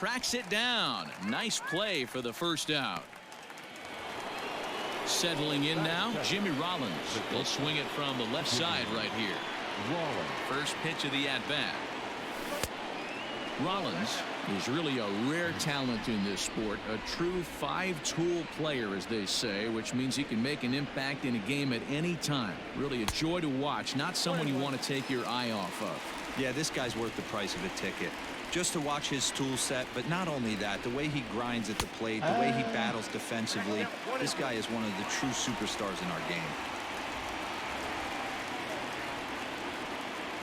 Tracks it down. Nice play for the first out. Settling in now, Jimmy Rollins. Will swing it from the left side right here. First pitch of the at-bat. Rollins is really a rare talent in this sport. A true five-tool player, as they say, which means he can make an impact in a game at any time. Really a joy to watch. Not someone you want to take your eye off of. Yeah, this guy's worth the price of a ticket. Just to watch his tool set, but not only that, the way he grinds at the plate, the way he battles defensively, this guy is one of the true superstars in our game.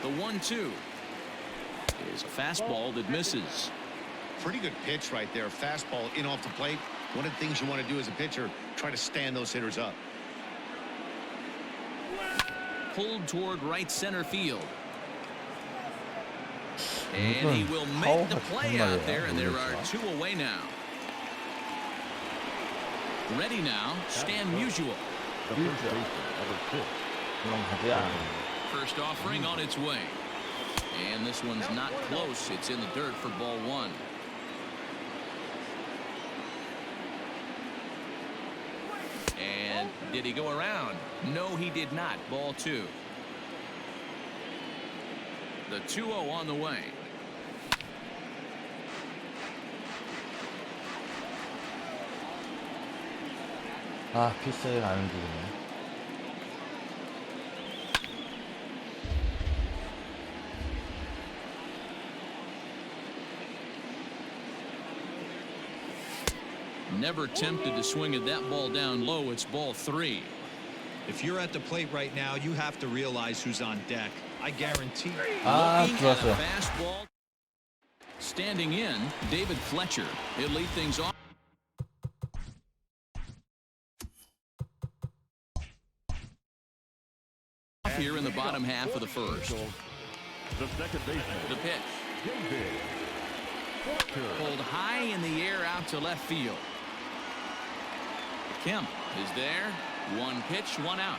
The 1-2 is a fastball that misses. Pretty good pitch right there. Fastball in off the plate. One of the things you want to do as a pitcher, try to stand those hitters up. Pulled toward right center field. And he will make the play out there, and there are two away now. Ready now, Stan Musial. First offering on its way. And this one's not close. It's in the dirt for ball one. And did he go around? No, he did not. Ball two. The 2-0 on the way. 아, 필살기가 안 움직이네. Never tempted to swing at that ball down low. It's ball three. If you're at the plate right now, you have to realize who's on deck. I guarantee. Looking at a fastball. Standing in, David Fletcher. He'll lead things off. Here in the bottom half of the first. The pitch. Pulled high in the air out to left field. Kemp is there. One pitch, one out.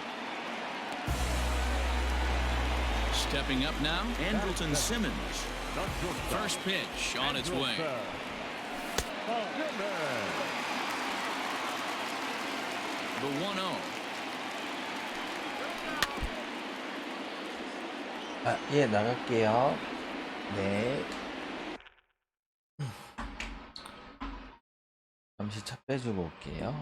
Stepping up now, Andrelton Simmons. First pitch on its way. The 1-0. 아, 예, 나갈게요. 네. 잠시 차 빼주고 올게요.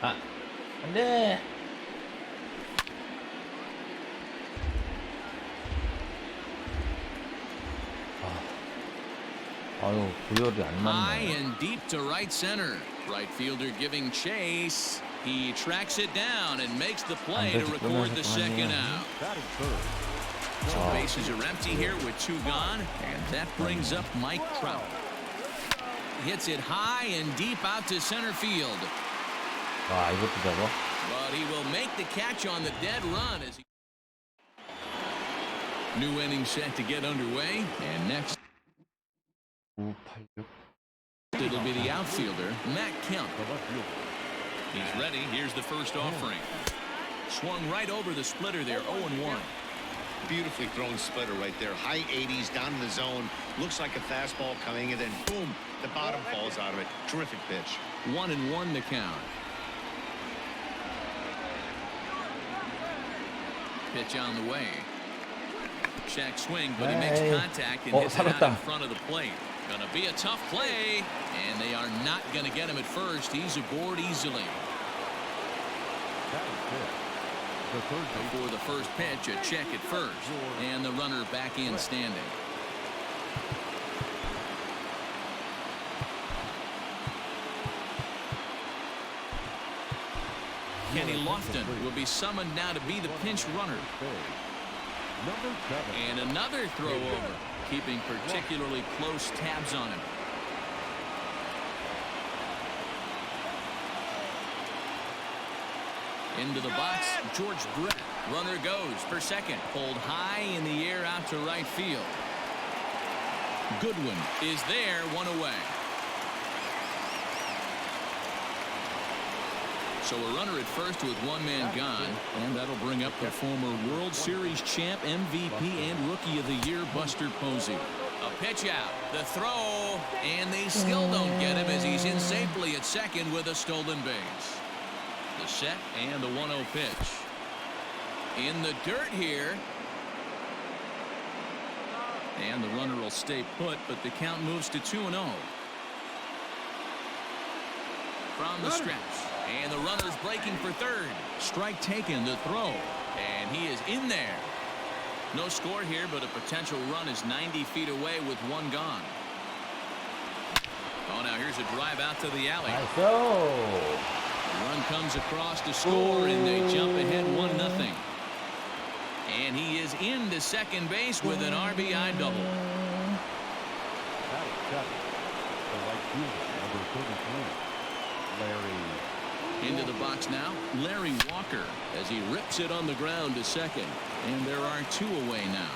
아, 안 돼! 아유, 구열이 안 High 맞네. and deep to right center. Right fielder giving chase. He tracks it down and makes the play to record the second out. So bases are empty here with 2 gone, and that brings up Mike Trout. Hits it high and deep out to center field. 와, 이것도 잡아? But he will make the catch on the dead run as he... New inning set to get underway, and next 986. it'll be the outfielder, Matt Kemp. He's ready. Here's the first offering. Swung right over the splitter there, 0-1. Beautifully thrown splitter right there. High 80s down in the zone. Looks like a fastball coming, and then boom, the bottom falls out of it. Terrific pitch. 1-1 to count. Pitch on the way. Check swing, but he makes contact and hits it out in front of the plate. Gonna be a tough play, and they are not gonna get him at first. He's aboard easily. Before the first pitch, a check at first, and the runner back in standing. Kenny Lofton will be summoned now to be the pinch runner. And another throw over, keeping particularly close tabs on him. Into the box, George Brett. Runner goes for second. Pulled high in the air out to right field. Goodwin is there, 1 away. So a runner at first with 1 man gone, and that'll bring up the former World Series champ, MVP, and Rookie of the Year, Buster Posey. A pitch out, the throw, and they still don't get him as he's in safely at second with a stolen base. The set and the 1-0 pitch. In the dirt here. And the runner will stay put, but the count moves to 2-0. From the stretch. And the runner's breaking for third. Strike taken, the throw. And he is in there. No score here, but a potential run is 90 feet away with 1 gone. Oh, now here's a drive out to the alley. Let's go! The run comes across to score, and they jump ahead 1-0. And he is into second base with an RBI double. Into the box now, Larry Walker, as he rips it on the ground to second. And there are 2 away now.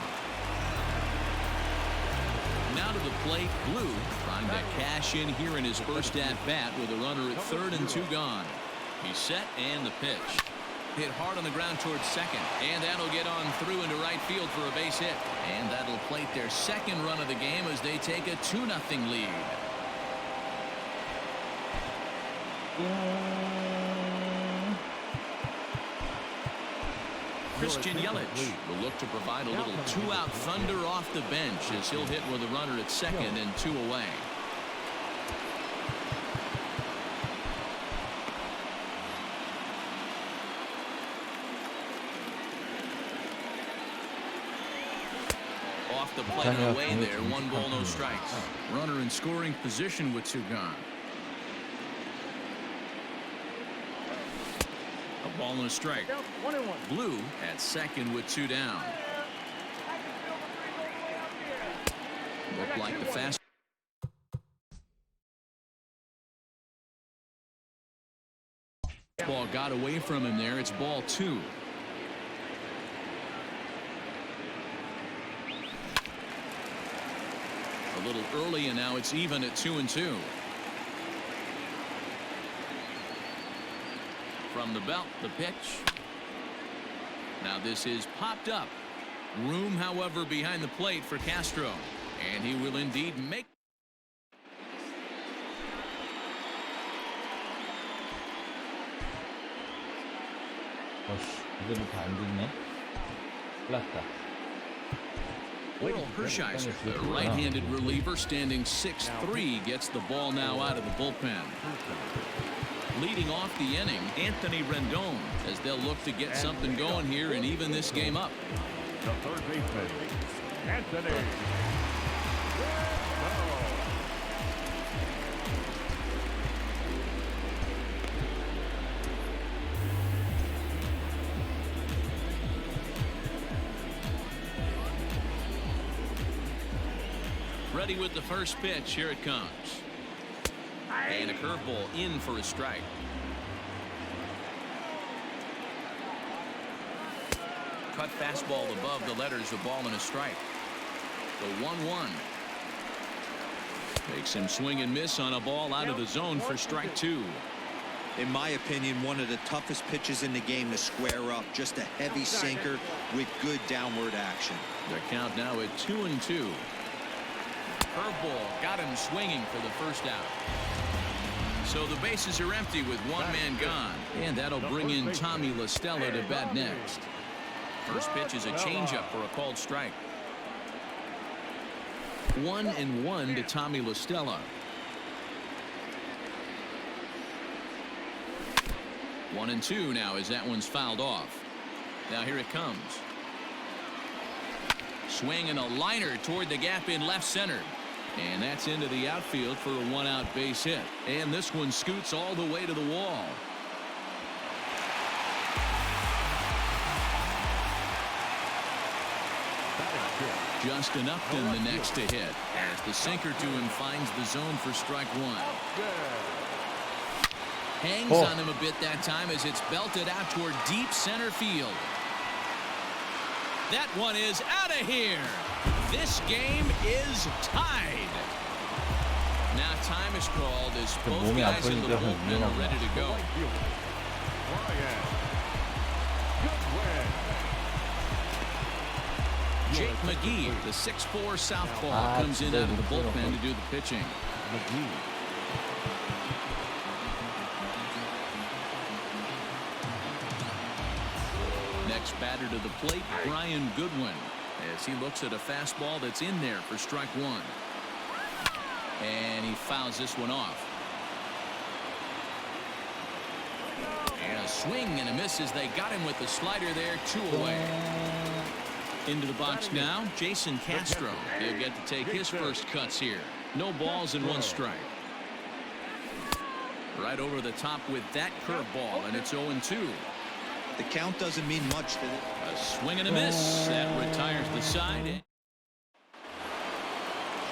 Now to the plate, Blue, trying to cash in here in his first at-bat with a runner at third and 2 gone. He's set, and the pitch. Hit hard on the ground towards second, and that'll get on through into right field for a base hit. And that'll plate their second run of the game as they take a 2-0 lead. Christian Yelich will look to provide a little 2-out thunder off the bench as he'll hit with a runner at second and 2 away. Off the plate and away there, 1 ball, no strikes. Runner in scoring position with 2 gone. A ball and a strike. 1-1. Blue at second with 2 down. Looked like the fast ball got away from him there. It's ball 2. A little early, and now it's even at 2-2. From the belt, the pitch. Now this is popped up. Room, however, behind the plate for Castro. And he will indeed make. 이제부터 안 죽네. 클났다. Oral Hershiser, the right-handed reliever, standing 6'3", gets the ball now out of the bullpen. Leading off the inning, Anthony Rendon, as they'll look to get something going here and even this game up. The third baseman, Anthony Rendon. Ready with the first pitch. Here it comes. And a curveball in for a strike. Cut fastball above the letters, a ball and a strike. The 1-1. Makes him swing and miss on a ball out of the zone for strike 2. In my opinion, one of the toughest pitches in the game to square up. Just a heavy sinker with good downward action. The count now at 2-2. Curveball got him swinging for the first out. So the bases are empty with one man gone. And that'll bring in Tommy La Stella to bat next. First pitch is a changeup for a called strike. 1-1 to Tommy La Stella. 1-2 now as that one's fouled off. Now here it comes. Swing and a liner toward the gap in left center. And that's into the outfield for a one-out base hit. And this one scoots all the way to the wall. Justin Upton the next to hit as the sinker to him finds the zone for strike 1. Hangs on him a bit that time as it's belted out toward deep center field. That one is out of here. This game is tied. Now time is called as both guys in the bullpen are ready to go. Jake McGee, the 6'4" southpaw, comes in out of the bullpen to do the pitching. Next batter to the plate, Brian Goodwin, as he looks at a fastball that's in there for strike 1. And he fouls this one off. And a swing and a miss as they got him with the slider there, 2 away. Into the box now, Jason Castro. He'll get to take his first cuts here. No balls and 1 strike. Right over the top with that curveball, and it's 0-2. The count doesn't mean much to it. A swing and a miss. That retires the side.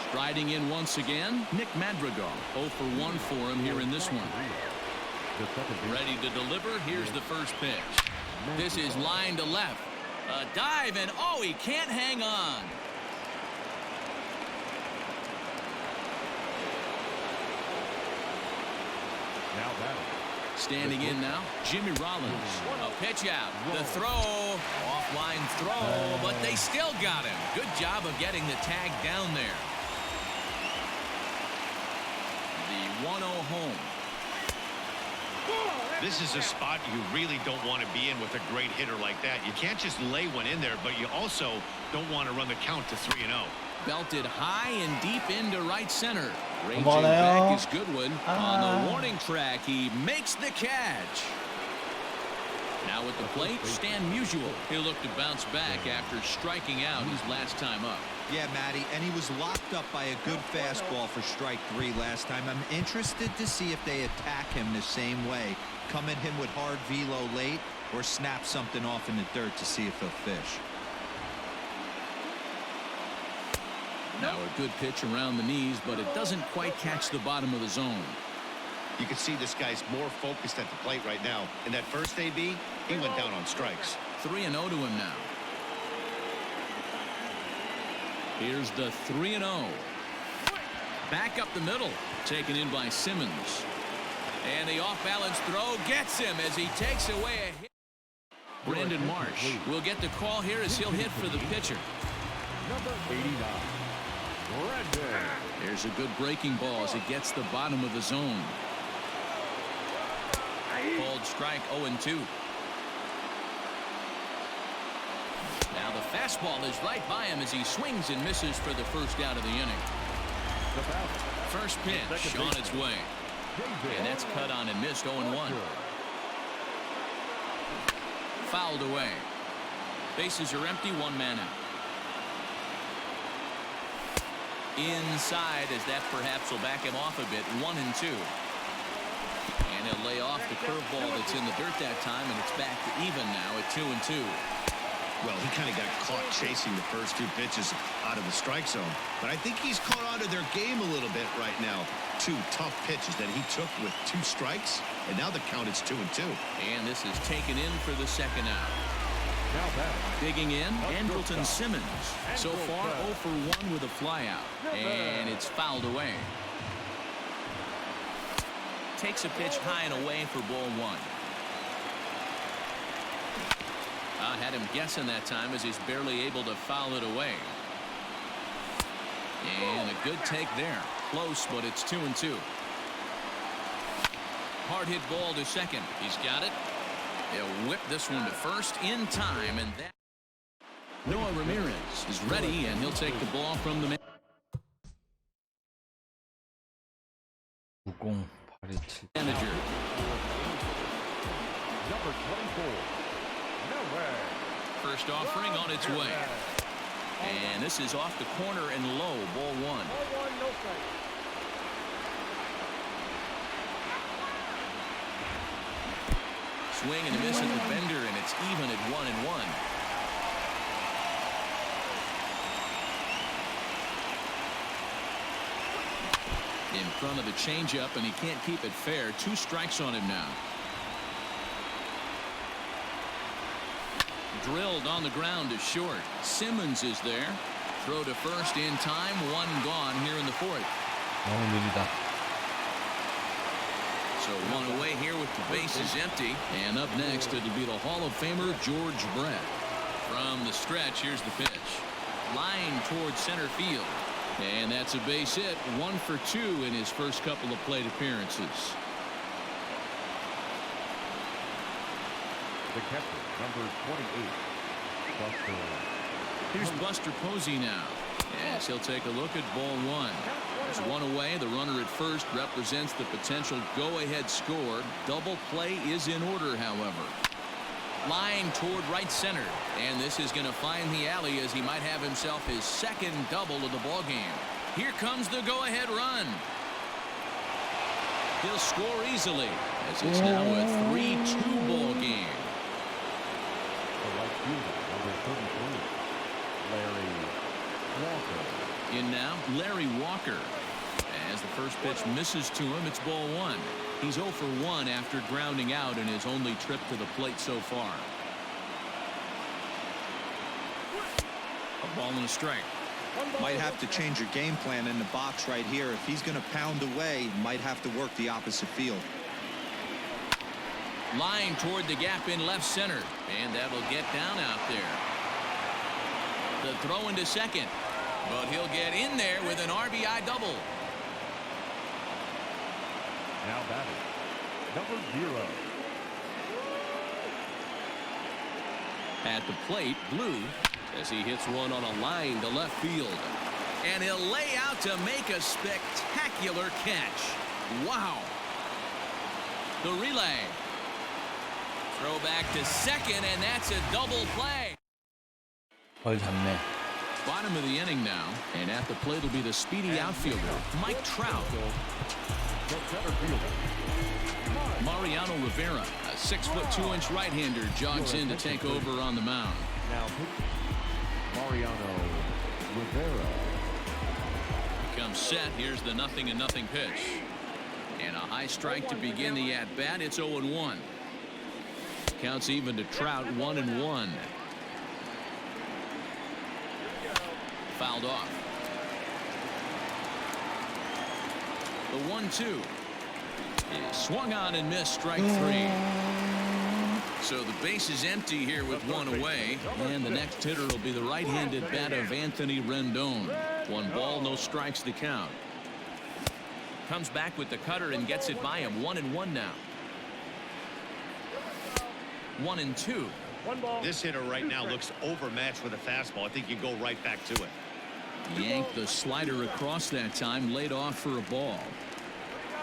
Striding in once again, Nick Madrigal. 0 for 1 for him here in this one. Ready to deliver. Here's the first pitch. This is line to left. A dive, and oh, he can't hang on. Standing in now, Jimmy Rollins. A pitch out. The throw. Offline throw, but they still got him. Good job of getting the tag down there. The 1-0 home. This is a spot you really don't want to be in with a great hitter like that. You can't just lay one in there, but you also don't want to run the count to 3-0. Belted high and deep into right center. Ranging back is Goodwin. On the warning track, he makes the catch. Now at the plate, Stan Musial. He'll look to bounce back after striking out his last time up. Yeah, Matty, and he was locked up by a good fastball for strike 3 last time. I'm interested to see if they attack him the same way. Come at him with hard velo late or snap something off in the dirt to see if he'll fish. Now a good pitch around the knees, but it doesn't quite catch the bottom of the zone. You can see this guy's more focused at the plate right now. In that first AB, he went down on strikes. 3-0 to him now. Here's the 3-0. Back up the middle. Taken in by Simmons. And the off-balance throw gets him as he takes away a hit. Brandon Marsh will get the call here as he'll hit for the pitcher. Number 89. Brandon. There's a good breaking ball as it gets the bottom of the zone. Called strike 0-2. Now the fastball is right by him as he swings and misses for the first out of the inning. First pitch on its way. And that's cut on and missed. 0-1. Fouled away. Bases are empty. One man out. Inside, as that perhaps will back him off a bit. 1-2. And he'll lay off the curveball that's in the dirt that time, and it's back to even now at 2-2. Well, he kind of got caught chasing the first two pitches out of the strike zone. But I think he's caught on to their game a little bit right now. Two tough pitches that he took with 2 strikes, and now the count is 2-2. And this is taken in for the second out. Now back. Digging in, Andrelton Simmons. So far, 0 for 1 with a flyout. And it's fouled away. Takes a pitch high and away for ball 1. Had him guessing that time as he's barely able to foul it away. And a good take there. Close, but it's 2-2. Hard hit ball to second. He's got it. He'll whip this one to first in time, and that Noah Ramirez is ready, and he'll take the ball from the man. 9082. Manager. Number 24. Nowhere. First offering on its way. And this is off the corner and low. Ball 1. Swing and a miss at the bender, and it's even at 1-1. In front of the changeup, and he can't keep it fair. 2 strikes on him now. Drilled on the ground to short. Simmons is there. Throw to first in time. 1 gone here in the 4th. 너무 느리다. So 1 away here with the bases empty. And up next, it'll be the Hall of Famer George Brett. From the stretch, here's the pitch. Line towards center field. And that's a base hit. 1 for 2 in his first couple of plate appearances. The catcher, number 28. Buster. Here's Buster Posey now, as he'll take a look at ball 1. There's 1 away. The runner at first represents the potential go-ahead score. Double play is in order, however. Line toward right center, and this is going to find the alley as he might have himself his second double of the ball game. Here comes the go-ahead run. He'll score easily, as it's now a 3-2 ball game. The right fielder, number 33. Larry Walker. In now, Larry Walker. As the first pitch misses to him, it's ball 1. He's 0 for 1 after grounding out in his only trip to the plate so far. A ball and a strike. Might have to change your game plan in the box right here. If he's going to pound away, might have to work the opposite field. Line toward the gap in left center, and that'll get down out there. The throw into second, but he'll get in there with an RBI double. Now batting, number 0. At the plate, Blue, as he hits one on a line to left field. And he'll lay out to make a spectacular catch. Wow. The relay. Throw back to second, and that's a double play. 걸 잡네. Bottom of the inning now, and at the plate will be the speedy outfielder, Mike Trout. The center fielder, Mariano Rivera, a 6'2" right-hander, jogs in to take over on the mound. now pitching, Mariano Rivera. Comes set. Here's the 0-0 pitch. And a high strike to begin the at-bat. It's 0-1. Counts even to Trout, 1-1. Fouled off. The 1-2 is swung on and missed. Strike 3. So the base is empty here with 1 away, and the next hitter will be the right-handed bat of Anthony Rendon. 1 ball, no strikes to count. Comes back with the cutter and gets it by him. 1-1 now. 1-2. This hitter right now looks overmatched with a fastball. I think you go right back to it. Yanked the slider across that time, laid off for a ball.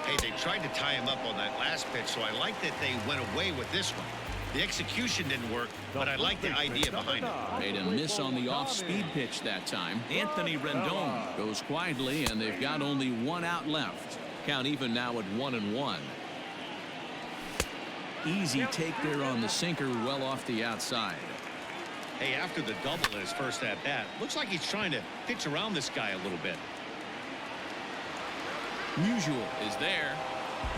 Hey, they tried to tie him up on that last pitch, so I like that they went away with this one. The execution didn't work, but I like the idea behind it. Made a miss on the off-speed pitch that time. Anthony Rendon goes quietly, and they've got only one out left. Count even now at 1-1. Easy take there on the sinker, well off the outside. Hey, after the double in his first at-bat, looks like he's trying to pitch around this guy a little bit. Musial is there.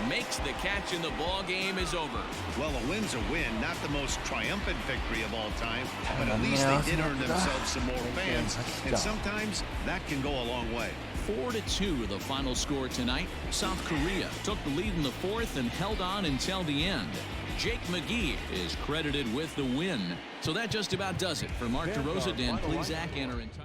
Makes the catch, and the ball game is over. Well, a win's a win. Not the most triumphant victory of all time, but at least they did earn themselves some more fans, and sometimes that can go a long way. 4-2 the final score tonight. South Korea took the lead in the fourth and held on until the end. Jake McGee is credited with the win. So that just about does it. For Mark DeRosa, Dan Plesac, and our entire...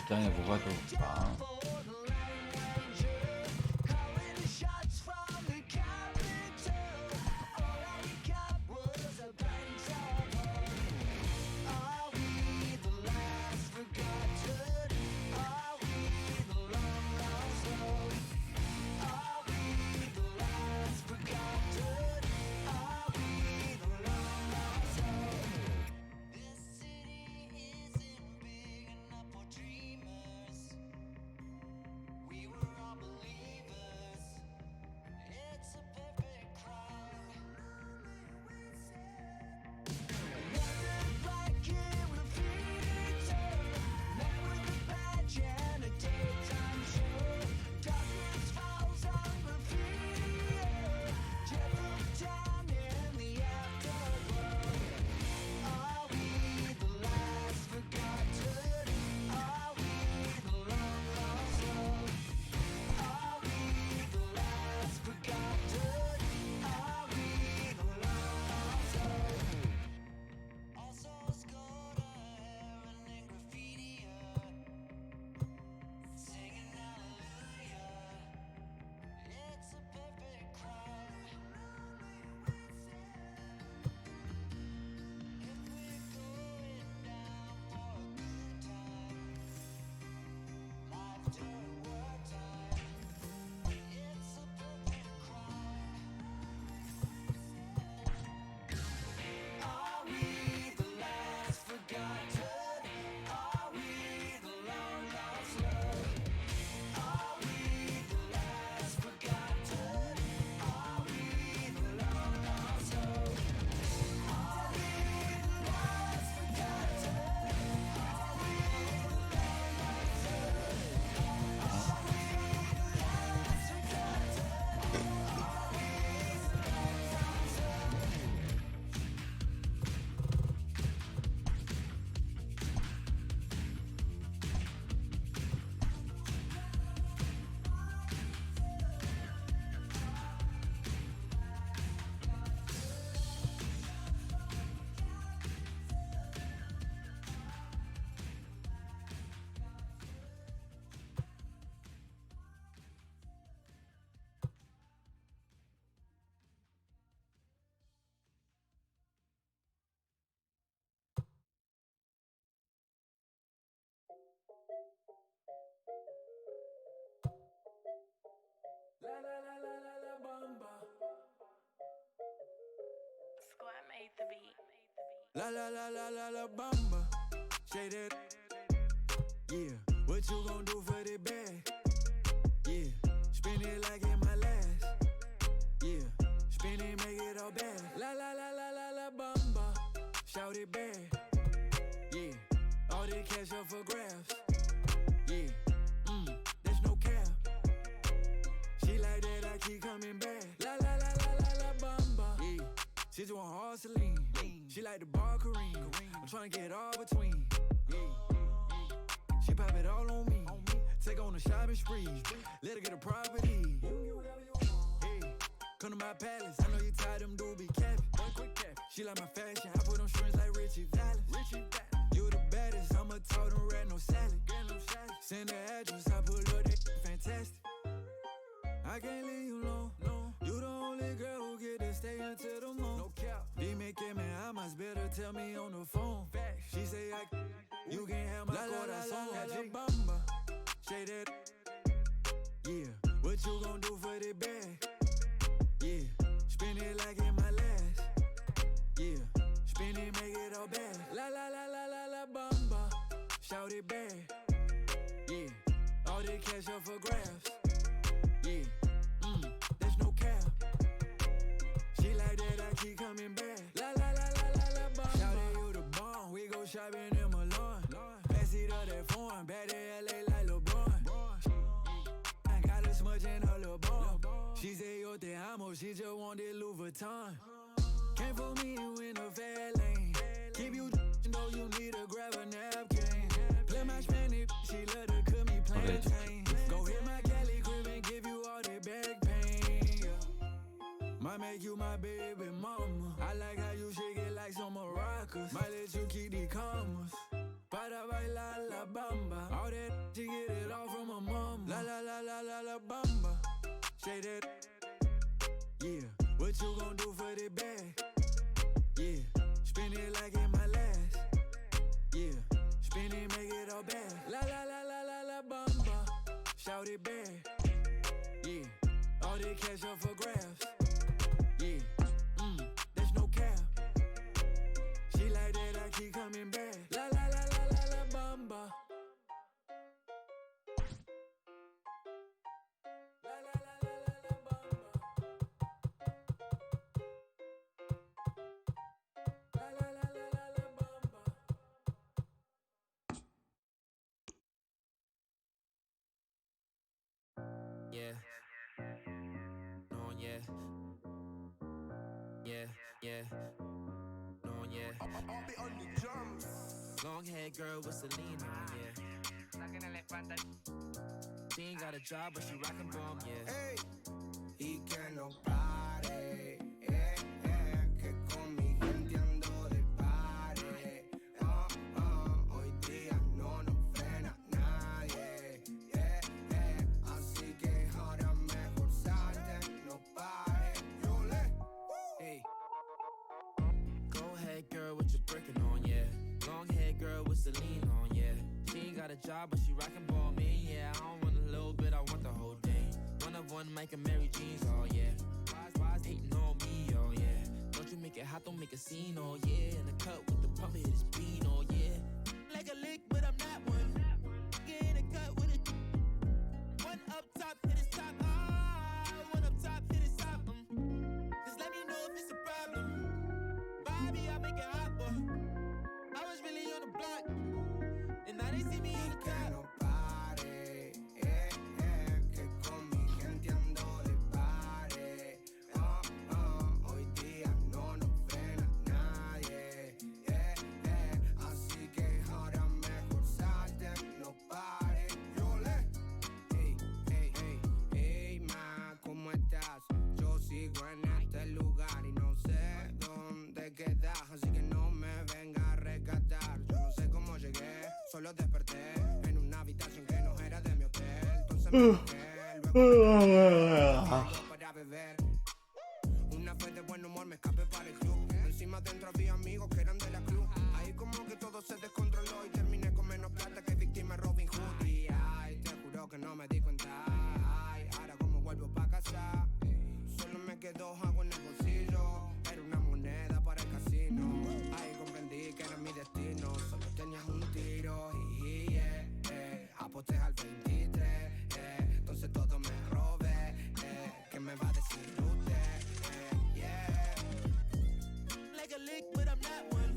주장에 뭐가 좋을까? Squad made the beat. La la la la la la bamba. Shaded. Yeah. What you gon' do for the bag? Yeah. Spin it like in my last. Yeah. Spin it, make it all bad. La la la la la la bamba. Shout it bad. Yeah. All the cash up for grabs. Yeah. There's no cap. She like that, I keep coming back. La la la la la la bamba. Yeah. She just want hard Celine. She like the bar Kareem. I'm tryna get all between. Yeah. She pop it all on me. Take on a shopping spree. Let her get a property. Come to my palace, I know you tired, them dudes be capping. She like my fashion, I put on strings like Richie Valens. You the baddest, I'ma tote them red, no salad. Send the address, I pull up that fantastic. I can't leave you alone, no. You the only girl who get to stay until the moon. No cap. Dime que me amas, better tell me on the phone. She say you can't have my corazón. La bamba, shaded. Yeah, what you gon' do for the bag? Yeah, spin it like in my last. Yeah, spin it, make it all bad. La bamba, shout it back. Yeah, all the cash up for grabs. Yeah, there's no cap. She like that, I keep coming back. La bamba. Shout it, you the bomb. We go shopping in Milan. Pass it up that phone, bad in LA like LeBron. I got a smudge in her little bomb. She say yo te amo, she just want that Louis Vuitton. Came for me, you in a fair lane. Keep you know you need to grab a napkin. Play my Spanish, she love to cook me plantain. Go hit my Cali crib and give you all that back pain. Yeah. Might make you my baby mama. I like how you shake it like some maracas. Might let you keep the commas. Para bailar la bamba. All that she get it all from her mama. La bamba. Say that. Yeah, what you gon' do for the bag? Yeah, spin it like in my last. Yeah, spin it, make it all bad. La bamba, shout it back. Yeah, all the cash up for grabs. Yeah, there's no cap. She like that, I keep coming back. La bamba. Yeah. No, yeah. Yeah. No, yeah. I'll be on the drums. Long hair girl with Celine on, yeah. She ain't got a job, but she rockin' bomb, yeah. Hey. Y que no pare, que con mi gente ando de pare. Hoy día no nos frena nadie, así que ahora mejor salte, no pare. Hey. Go ahead, girl, with your brickin' on, yeah. Long hair girl with Celine on, yeah. She ain't got a job, but she rockin' ball, man, yeah. I don't want a little bit, I want the whole thing. One of one, Mike and Mary Jeans, oh yeah. Why's hating on me, oh yeah. Don't you make it hot, don't make a scene, oh yeah. In the cut with the pump, hit his bean, oh yeah. Like a lick, but I'm not one. Get in the cut with it. One up top, hit his top, one up top, hit his top, Just let me know if it's a problem. Bobby, I make it hot, boy. I was really on the block, and now they see me in the cut. Que no pare, que con mi gente ando de pare. Hoy día no nos frena nadie, así que ahora mejor salte, no pare. Hey, ma, ¿cómo estás? Yo sigo en este lugar y no sé dónde quedas, así que no me venga a rescatar. Yo no sé cómo llegué, solo desperté en una habitación que no era de mi hotel. Entonces me bajé, luego para beber. Una vez de buen humor me escapé para el club. Encima dentro había amigos que eran de la club. Ahí como que todo se descontroló y terminé con menos plata que víctima Robin Hood. Y ay, te juro que no me di cuenta. Ay, ahora como vuelvo pa' casa, solo me quedó algo en el bolsillo. Era una moneda para el casino. Ahí comprendí que era mi destino. Solo tenías un tiro y aposté al 23. Entonces todo me robé. ¿Qué me va a decir usted? Like a lick, but I'm not one.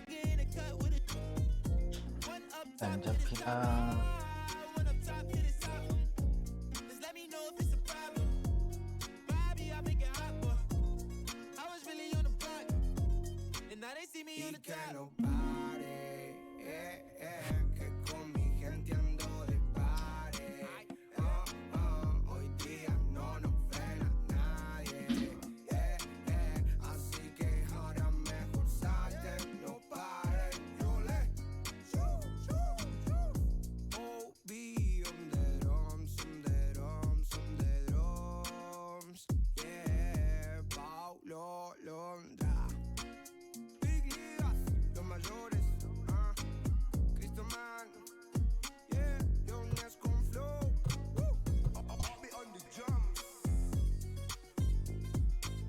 Get in the cut with it. One up top, hit his top, one up top, hit his top, Just let me know if it's a problem. Bobby, I make it hot, boy. I was really on the block, and now they see me on Y the que top. no pare, que con mi gente ando de pare. Hoy día no nos frena nadie,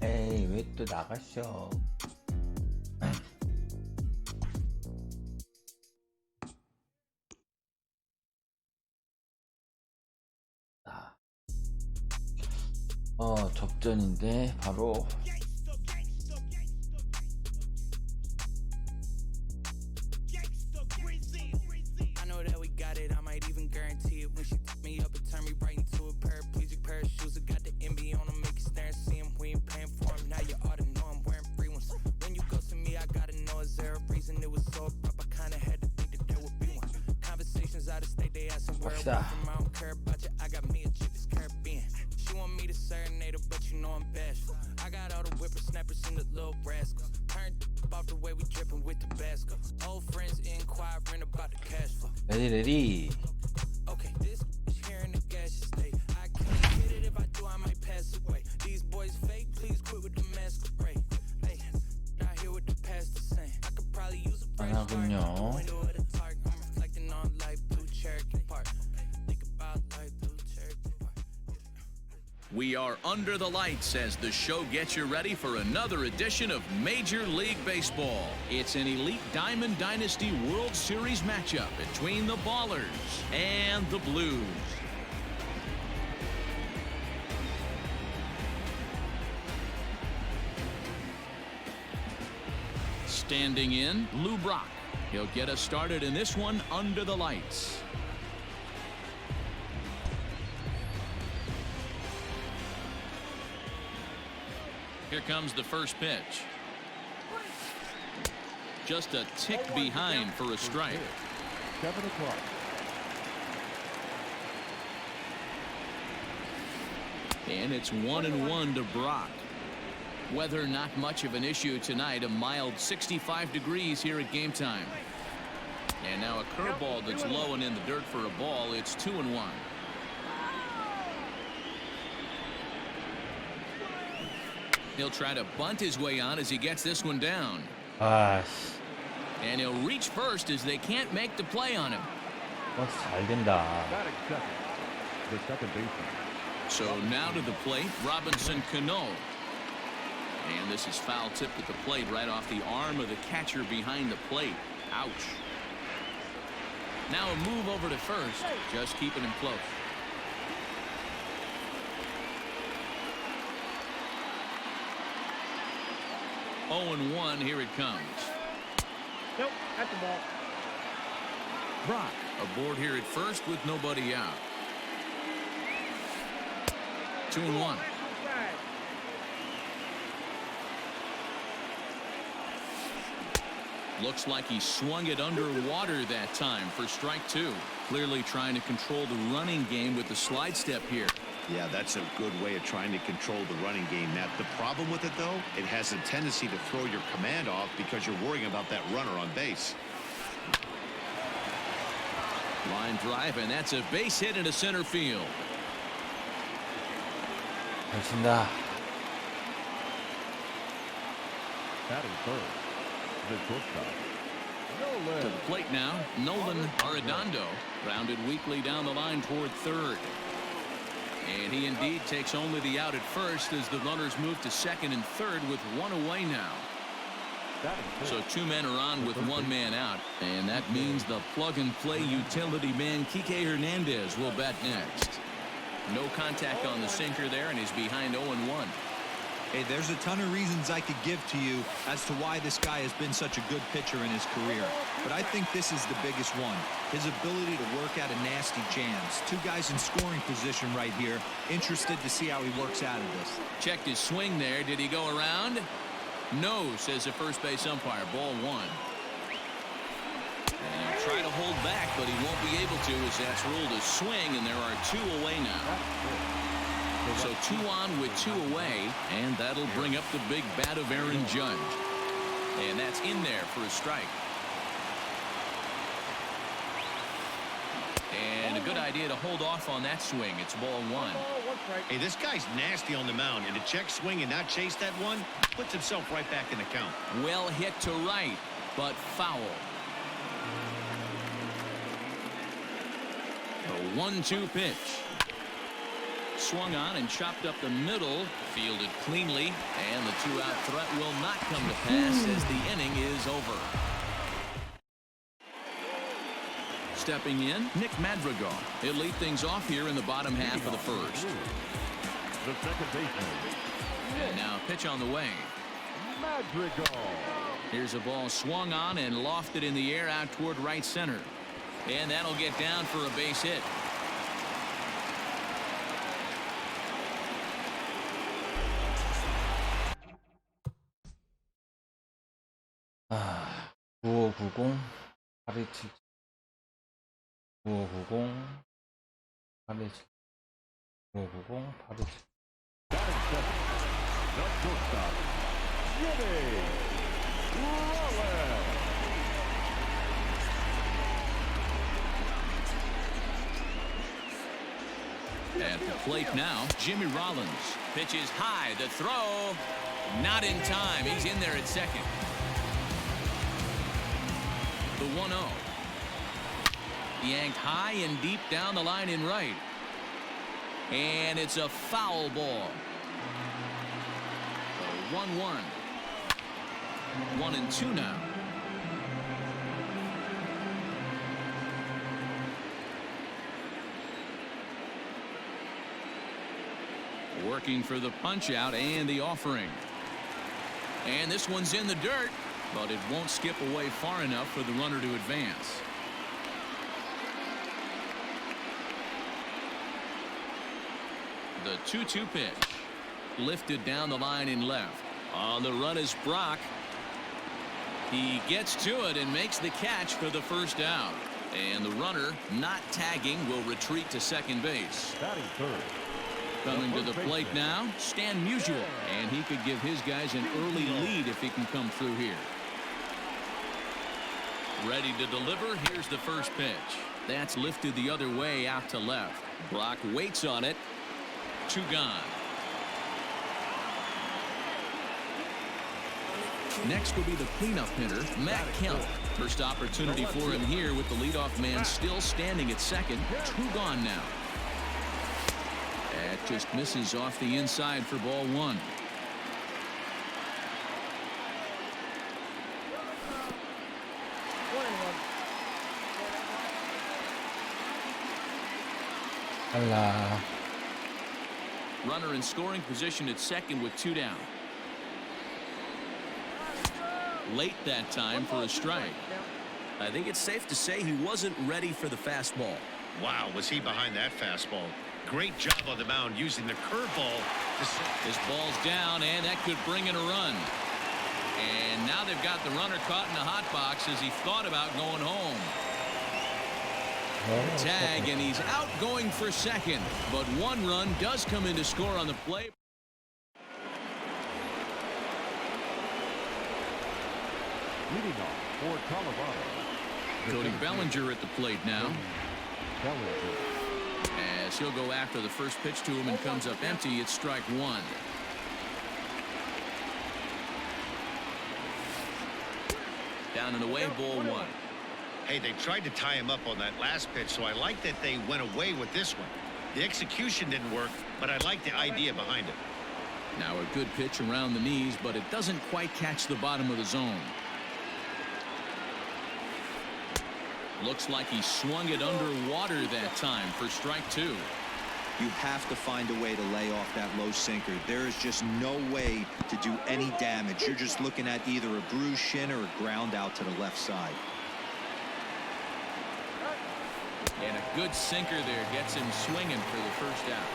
에이 왜 또 나갔어? 접전인데 바로 I know that we got it, I might even guarantee it. When she took me up and turned me right into a paraplegic pair of shoes. I got the MB on them, make you stare and see them. We ain't paying for them, now you ought to know I'm wearing free ones. When you go to me, I gotta know is there a reason it was so abrupt? I kinda had to think that there would be one. Conversations out of state, they asking where it was from. I don't care about you, I got me a chick that's Caribbean. She want me to serenade her, but you know I'm bashful. I got all the whippersnappers and the little rascals. Turned off the way we dripping with Tabasco. Old friends inquiring about the cash flow. 레디 Okay, this is here in the gaseous state. I can't get it, if I do, I might pass away. These boys fake, please quit with the masquerade. Hey, out here with the pastor saying I could probably use a fresh start. 하군요. Window of the Target, I'm reflecting on life through Cherokee Park. Think about life through Cherokee Park. We are under the lights as the show gets you ready for another edition of Major League Baseball. It's an Elite Diamond Dynasty World Series matchup between the Ballers and the Blues. Standing in, Lou Brock. He'll get us started in this one under the lights. Here comes the first pitch. Just a tick behind for a strike. 7 o'clock. And it's 1-1 to Brock. Weather not much of an issue tonight. A mild 65 degrees here at game time. And now a curveball that's low and in the dirt for a ball. It's 2-1. He'll try to bunt his way on as he gets this one down. And he'll reach first as they can't make the play on him. 잘 된다. Batting second. The second baseman. So now to the plate, Robinson Cano. And this is foul tipped at the plate right off the arm of the catcher behind the plate. Ouch. Now a move over to first, just keeping him close. Oh, 0-1, here it comes. Nope, that's the ball. Brock aboard here at first with nobody out. 2-1. Looks like he swung it underwater that time for strike two. Clearly trying to control the running game with the slide step here. Yeah, that's a good way of trying to control the running game. Now, the problem with it, though, it has a tendency to throw your command off because you're worrying about that runner on base. Line drive, and that's a base hit into center field. 잘 친다. Batting third. The shortstop. To the plate now, Nolan Arredondo rounded weakly down the line toward third. And he indeed takes only the out at first as the runners move to second and third with one away now. So two men are on with one man out, and that means the plug-and-play utility man Kike Hernandez will bat next. No contact on the sinker there, and he's behind 0-1. Hey, there's a ton of reasons I could give to you as to why this guy has been such a good pitcher in his career. But I think this is the biggest one. His ability to work out of nasty jams. Two guys in scoring position right here. Interested to see how he works out of this. Checked his swing there. Did he go around? No, says the first base umpire. Ball one. And he'll try to hold back, but he won't be able to as that's ruled a swing, and there are two away now. So two on with two away, and that'll bring up the big bat of Aaron Judge. And that's in there for a strike. And a good idea to hold off on that swing. It's ball one. Hey, this guy's nasty on the mound, and to check swing and not chase that one puts himself right back in the count. Well hit to right, but foul. The 1-2 pitch. swung on and chopped up the middle, fielded cleanly, and the two-out threat will not come to pass as the inning is over. Stepping in, Nick Madrigal. He'll lead things off here in the bottom half of the first. The second baseman. And now pitch on the way. Madrigal. Here's a ball swung on and lofted in the air out toward right center. And that'll get down for a base hit. 아, 9590 8277 9590 8277 9590 8277 Batting second. The shortstop. Jimmy Rollins. At the plate now, Jimmy Rollins. Pitches high. The throw. Not in time. He's in there at second. The 1-0. Yanked high and deep down the line in right. And it's a foul ball. The 1-1. 1-2 now. Working for the punch out and the offering. And this one's in the dirt, but it won't skip away far enough for the runner to advance. The 2-2 pitch. Lifted down the line in left. On the run is Brock. He gets to it and makes the catch for the first out. And the runner, not tagging, will retreat to second base. Batting third. Coming to the plate now, Stan Musial. And he could give his guys an early lead if he can come through here. Ready to deliver. Here's the first pitch. That's lifted the other way out to left. Brock waits on it. 2 gone. Next will be the cleanup hitter, Matt Kemp. First opportunity for him here with the leadoff man still standing at second. 2 gone now. That just misses off the inside for ball 1. 달라. Runner in scoring position at second with 2 down. Late that time for a strike. I think it's safe to say he wasn't ready for the fastball. Wow, was he behind that fastball? Great job on the mound using the curveball. This ball's down, and that could bring in a run. And now they've got the runner caught in the hot box as he thought about going home. Tag, and he's out going for second. But 1 run does come in to score on the play. Leading off for Colorado. Cody Bellinger at the plate now. Bellinger. As he'll go after the first pitch to him and comes up empty, it's strike 1. Down and away, ball 1. Hey, they tried to tie him up on that last pitch, so I like that they went away with this one. The execution didn't work, but I like the idea behind it. Now a good pitch around the knees, but it doesn't quite catch the bottom of the zone. Looks like he swung it underwater that time for strike 2. You have to find a way to lay off that low sinker. There is just no way to do any damage. You're just looking at either a bruised shin or a ground out to the left side. And a good sinker there gets him swinging for the first out.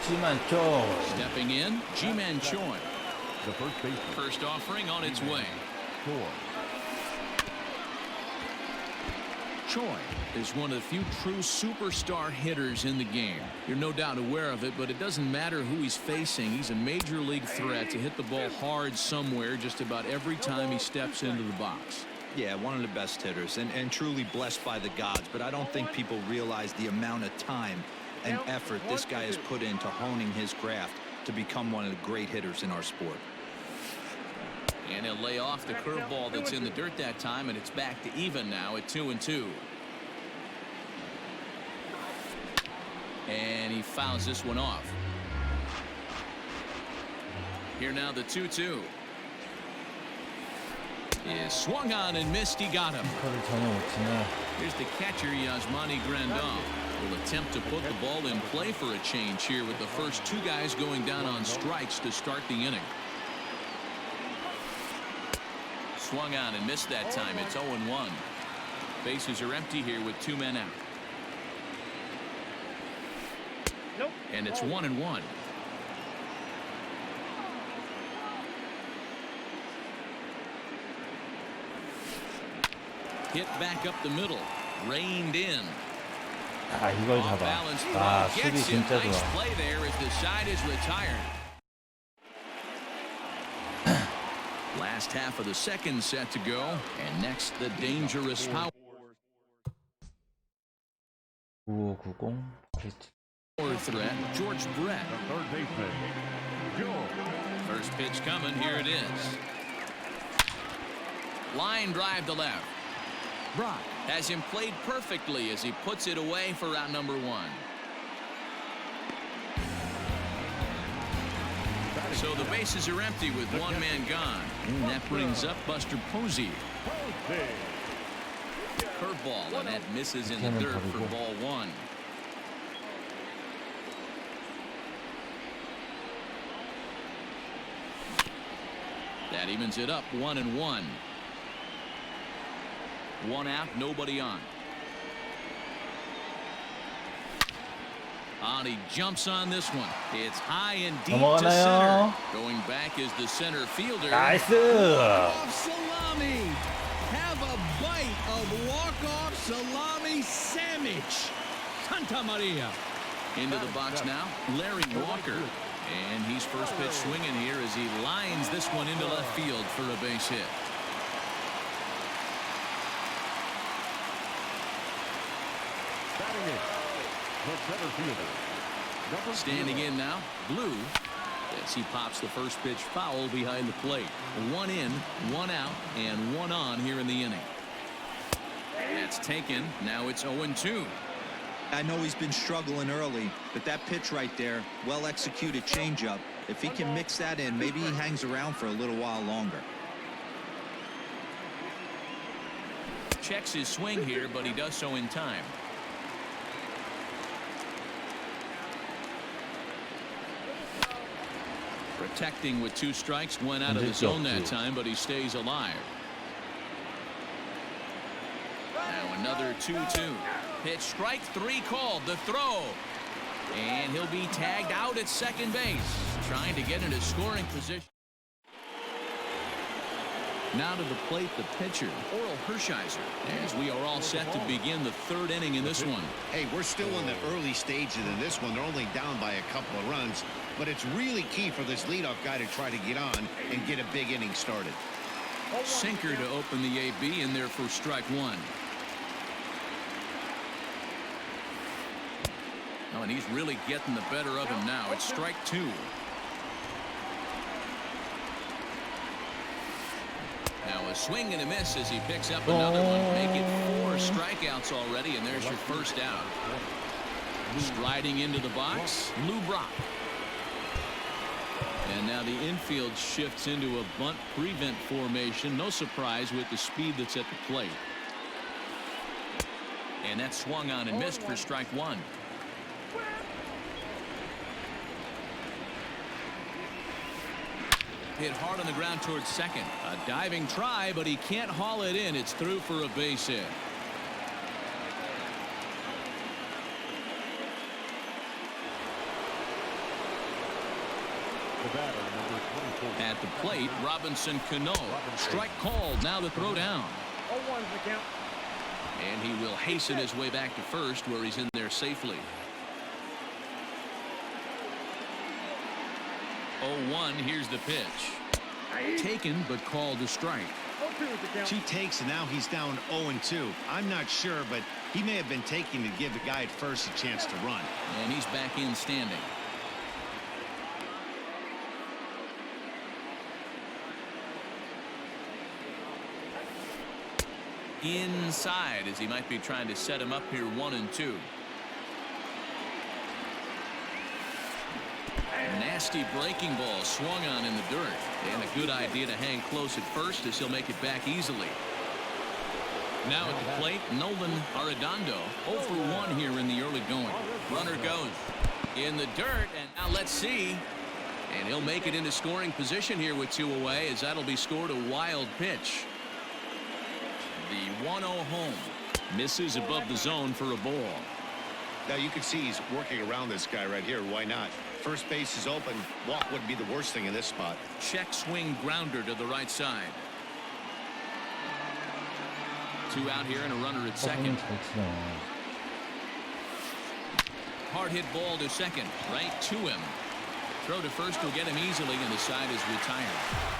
Ji-Man Choi. Stepping in, Ji-Man Choi. The first baseman. First offering on its way. Choi is one of the few true superstar hitters in the game. You're no doubt aware of it, but it doesn't matter who he's facing. He's a major league threat to hit the ball hard somewhere just about every time he steps into the box. Yeah, one of the best hitters and truly blessed by the gods, but I don't think people realize the amount of time and effort this guy has put into honing his craft to become one of the great hitters in our sport. And he'll lay off the curveball that's in the dirt that time, and it's back to even now at 2-2. And he fouls this one off. Here now the 2-2. Is swung on and missed. He got him. 를 전혀 못 치네. Here's the catcher, Yasmani Grandal. Will attempt to put the ball in play for a change here with the first two guys going down on strikes to start the inning. Swung on and missed that time. It's 0-1. Bases are empty here with two men out. And it's 1-1. Hit back up the middle. Reined in. 아, 이걸 잡아. 아, 수비 진짜 좋아. Nice play there as the side is retired. Last half of the second set to go, and next the dangerous power. 9590 Power threat, George Brett. The third baseman, George. First pitch coming. Here it is. Line drive to left. Brock has him played perfectly as he puts it away for out number one. So the bases are empty with one man gone. And that brings up Buster Posey. Curveball, and that misses in the dirt for ball one. That evens it up 1-1. One out, nobody on. He jumps on this one. It's high and deep to center. Going back is the center fielder. 나이스. Walk-off salami. Have a bite of walk-off salami sandwich. Santa Maria. Into the box now, Larry Walker. And he's first pitch swinging here as he lines this one into left field for a base hit. Batting in, the center fielder. Standing in now, Blue, as he pops the first pitch foul behind the plate. One in, one out, and one on here in the inning. That's taken. Now it's 0-2. I know he's been struggling early, but that pitch right there, well executed changeup. If he can mix that in, maybe he hangs around for a little while longer. Checks his swing here, but he does so in time. Protecting with two strikes, went out of the zone that time, but he stays alive. Now another 2-2. Pitch, strike three called. The throw. And he'll be tagged out at second base. Trying to get into scoring position. Now to the plate, the pitcher, Oral Hershiser, as we are all set to begin the third inning in this one. Hey, we're still in the early stages of this one. They're only down by a couple of runs, but it's really key for this leadoff guy to try to get on and get a big inning started. Sinker to open the AB in there for strike one. Oh, and he's really getting the better of him now. It's strike two. Now a swing and a miss as he picks up another one. Make it 4 strikeouts already, and there's your first out. Striding into the box, Lou Brock. And now the infield shifts into a bunt prevent formation. No surprise with the speed that's at the plate. And that swung on and missed for strike one. Hit hard on the ground towards second. A diving try, but he can't haul it in. It's through for a base hit. At the plate, Robinson Cano. Strike called. Now the throw down. 0-1's the count. And he will hasten his way back to first, where he's in there safely. 0-1. Here's the pitch. Taken, but called a strike. 0-2's the count. 2 takes, and now he's down 0-2. I'm not sure, but he may have been taking to give the guy at first a chance to run. And he's back in standing. Inside, as he might be trying to set him up here 1-2. nasty breaking ball swung on in the dirt. And a good idea to hang close at first as he'll make it back easily. Now at the plate, Nolan Arredondo, 0 for 1 here in the early going. Runner goes in the dirt, and now let's see. And he'll make it into scoring position here with 2 away, as that'll be scored a wild pitch. The 1-0 home. Misses above the zone for a ball. Now you can see he's working around this guy right here. Why not? First base is open. Walk wouldn't be the worst thing in this spot. Check swing grounder to the right side. 2 out here and a runner at second. Hard hit ball to second. Right to him. Throw to first will get him easily, and the side is retired.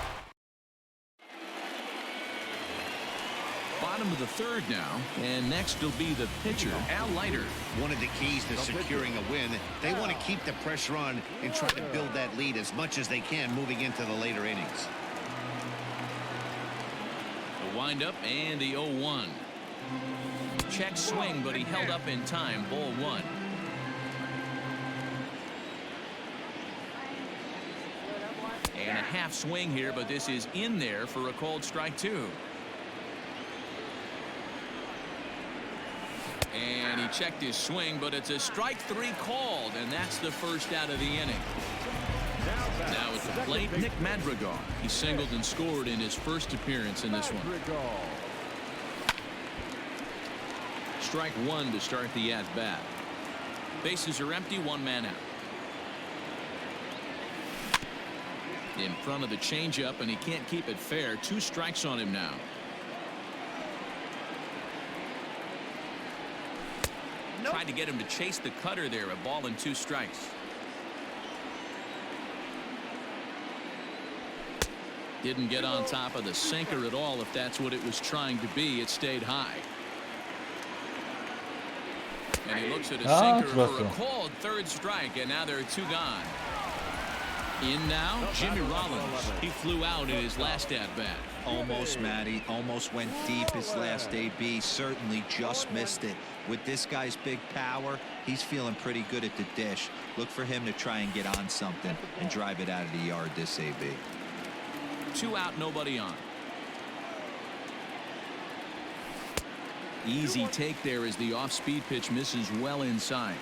Bottom of the third now, and next will be the pitcher, Al Leiter. One of the keys to securing a win, they want to keep the pressure on and try to build that lead as much as they can moving into the later innings. The windup and the 0-1. Check swing, but he held up in time. Ball 1. And a half swing here, but this is in there for a called strike 2. And he checked his swing, but it's a strike 3 called, and that's the first out of the inning. Now at the plate, Nick Madrigal. He singled and scored in his first appearance in this one. Strike 1 to start the at-bat. Bases are empty, 1 man out. In front of the changeup, and he can't keep it fair. 2 strikes on him now. Tried to get him to chase the cutter there. A ball and 2 strikes. Didn't get on top of the sinker at all, if that's what it was trying to be. It stayed high. And he looks at a sinker for a called 3rd strike, and now there are 2 gone. In now, Jimmy Rollins. He flew out in his last at-bat. Almost, Matty. Almost went deep his last AB. Certainly just missed it. With this guy's big power, he's feeling pretty good at the dish. Look for him to try and get on something and drive it out of the yard this AB. 2 out, nobody on. Easy take there as the off-speed pitch misses well inside.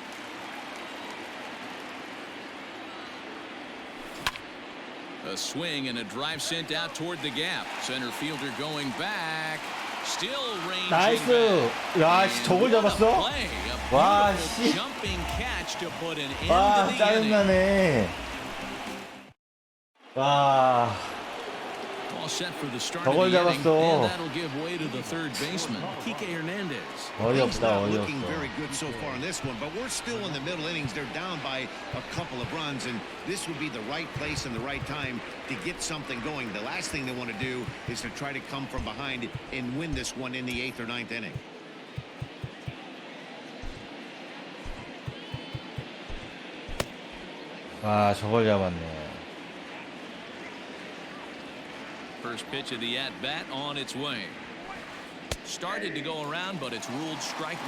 A swing and a drive sent out toward the gap. Center fielder going back. Still ranging 나이스. 야, 씨, 저걸 잡았어? 와, 씨. Jumping catch to put an end 와, to the inning. 짜증나네. 와. All set for the start 저걸 of the inning, 잡았어. and that'll give way to the third baseman, Kike Hernandez. Things not looking very good so far in this one, but we're still in the middle innings. They're down by a couple of runs, and this would be the right place and the right time to get something going. The last thing they want to do is to try to come from behind and win this one in the 8th or 9th inning. 아, 저걸 잡았네. First pitch of the at-bat on its way. Started to go around, but it's ruled strike.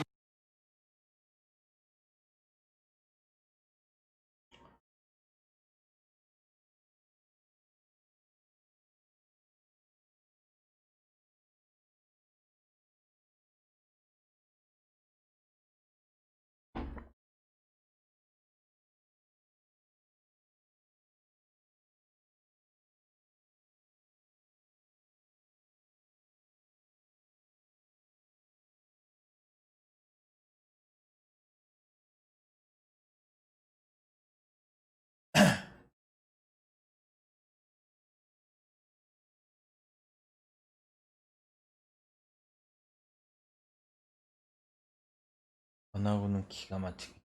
변화구는 기가 막히게.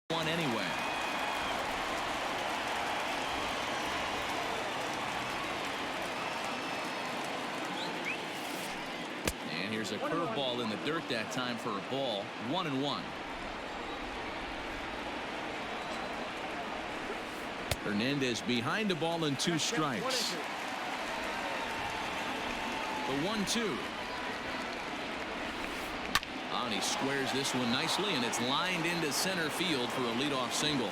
One anyway. Here's a curveball in the dirt that time for a ball. 1-1. Hernandez behind the ball and 2 strikes. The 1-2. And he squares this one nicely, and it's lined into center field for a leadoff single.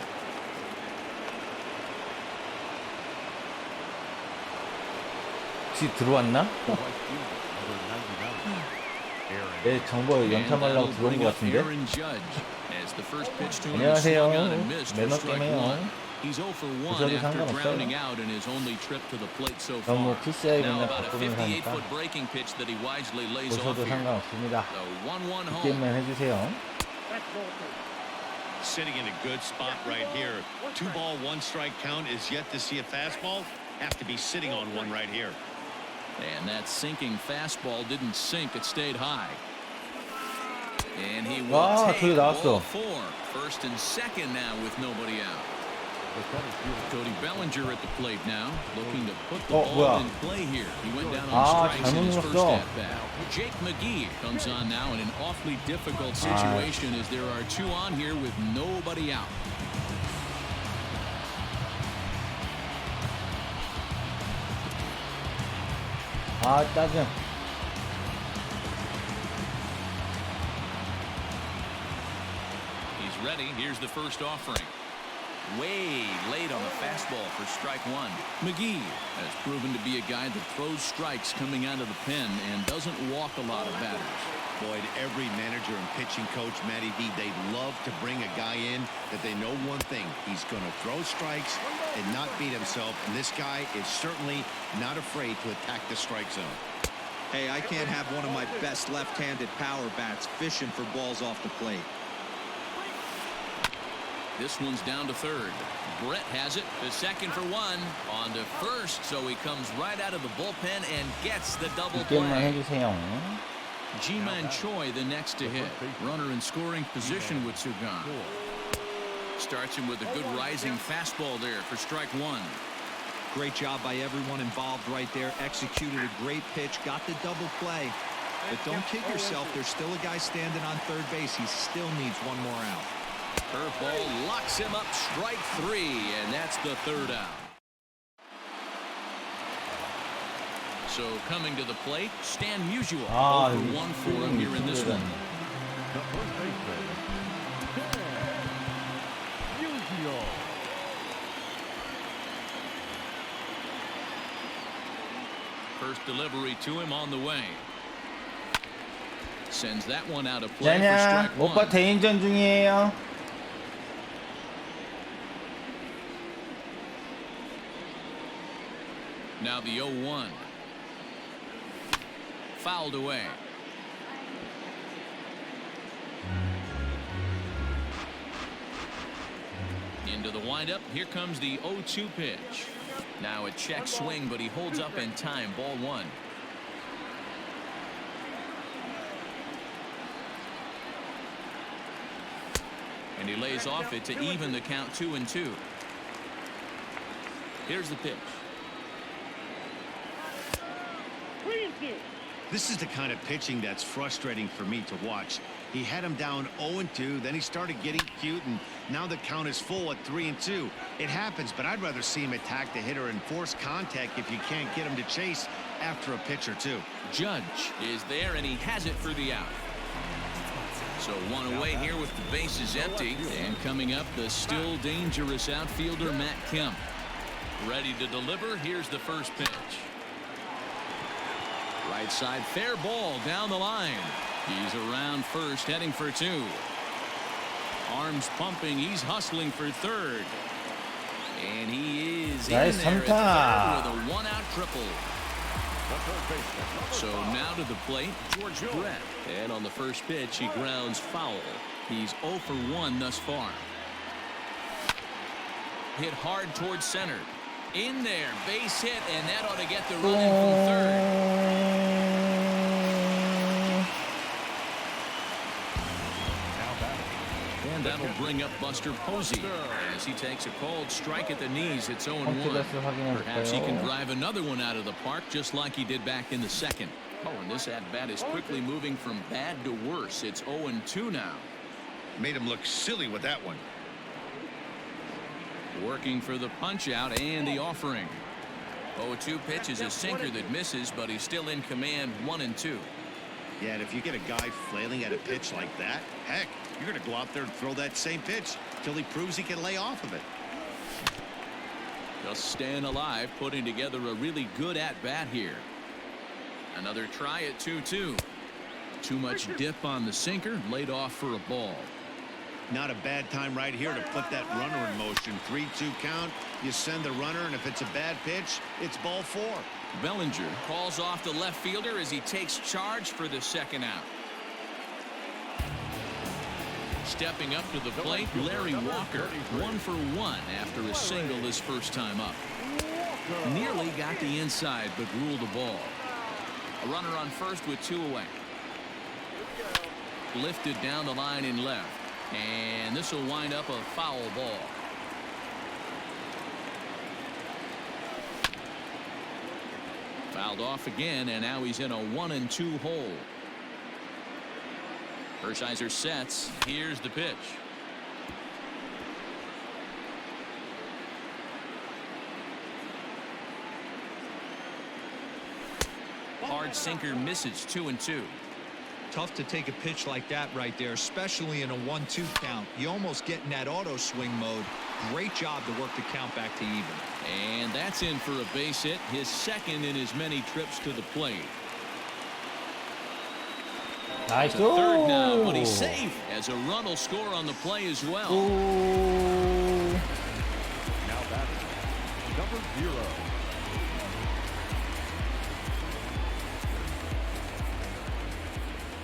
혹시 들어왔나? 내 정보 연탐하려고 들어온 것 같은데. 안녕하세요. 매너 게임이에요. 부셔도 상관없어요. 너무 필살기 맨날 바꾸면서 하니까 부셔도 상관없습니다. 이 게임만 해주세요. Sitting in a good spot right here. 2-ball, 1-strike count is yet to see a fastball. Have to be sitting on one right here. And that sinking fastball didn't sink, it stayed high. And he will take ball 4. First and second now with nobody out. Cody Bellinger at the plate now, looking to put the ball in play here. He went down on strikes in his first at-bat. Jake McGee comes on now in an awfully difficult situation as there are 2 on here with nobody out. 짜증. He's ready. Here's the first offering. Way late on the fastball for strike 1. McGee has proven to be a guy that throws strikes coming out of the pen and doesn't walk a lot of batters. Boyd, every manager and pitching coach, Matty V, they love to bring a guy in that they know one thing. He's going to throw strikes and not beat himself. And this guy is certainly not afraid to attack the strike zone. Hey, I can't have one of my best left-handed power bats fishing for balls off the plate. This one's down to third. Brett has it to second for 1. On to first, so he comes right out of the bullpen and gets the double play. Ji-Man Choi the next to hit. Runner in scoring position with Sugan. Starts him with a good rising fastball there for strike 1. Great job by everyone involved right there. Executed a great pitch, got the double play. But don't kid yourself, there's still a guy standing on third base. He still needs one more out. Curveball locks him up, strike 3, and that's the third out. So coming to the plate, Stan Musial. 0-1 for him here in this one. The first baseman, Stan Musial. First delivery to him on the way. Sends that one out of play for strike 1. 오빠 대인전 중이에요. Now the 0-1. Fouled away. Into the windup. Here comes the 0-2 pitch. Now a check swing, but he holds up in time. Ball 1. And he lays off it to even the count 2-2. Here's the pitch. This is the kind of pitching that's frustrating for me to watch. He had him down 0-2, then he started getting cute, and now the count is full at 3-2. It happens, but I'd rather see him attack the hitter and force contact if you can't get him to chase after a pitch or 2. Judge is there, and he has it for the out. So 1 away here with the bases empty. And coming up, the still dangerous outfielder Matt Kemp. Ready to deliver. Here's the first pitch. Right side, fair ball down the line. He's around first, heading for 2. Arms pumping. He's hustling for third. And he is in there at third with a 1-out triple. So now to the plate, George Brett. And on the first pitch, he grounds foul. He's 0 for 1 thus far. Hit hard towards center. In there, base hit, and that ought to get the run in from third. And that'll bring up Buster Posey as he takes a called strike at the knees. It's 0-1. Perhaps he can drive another one out of the park just like he did back in the second. Oh, and this at-bat is quickly moving from bad to worse. It's 0-2 now. Made him look silly with that one. Working for the punch-out and the offering. 0-2 pitch is a sinker that misses, but he's still in command, 1-2. Yeah, and if you get a guy flailing at a pitch like that, heck, you're going to go out there and throw that same pitch till he proves he can lay off of it. Just staying alive, putting together a really good at-bat here. Another try at 2-2. Too much dip on the sinker, laid off for a ball. Not a bad time right here to put that runner in motion. 3-2 count. You send the runner, and if it's a bad pitch, it's ball 4. Bellinger calls off the left fielder as he takes charge for the second out. Stepping up to the plate, Larry Walker, 1 for 1 after a single his first time up. Nearly got the inside, but ruled the ball. A runner on first with 2 away. Lifted down the line in left. And this will wind up a foul ball. Fouled off again, and now he's in a 1-2 hole. Hershiser sets. Here's the pitch. Hard sinker misses, 2-2. Tough to take a pitch like that right there, especially in a 1-2 count. You almost get in that auto swing mode. Great job to work the count back to even. And that's in for a base hit, his second in as many trips to the plate. 나이스. Third now, but he's safe as a run will score on the play as well. Now batting, number 0.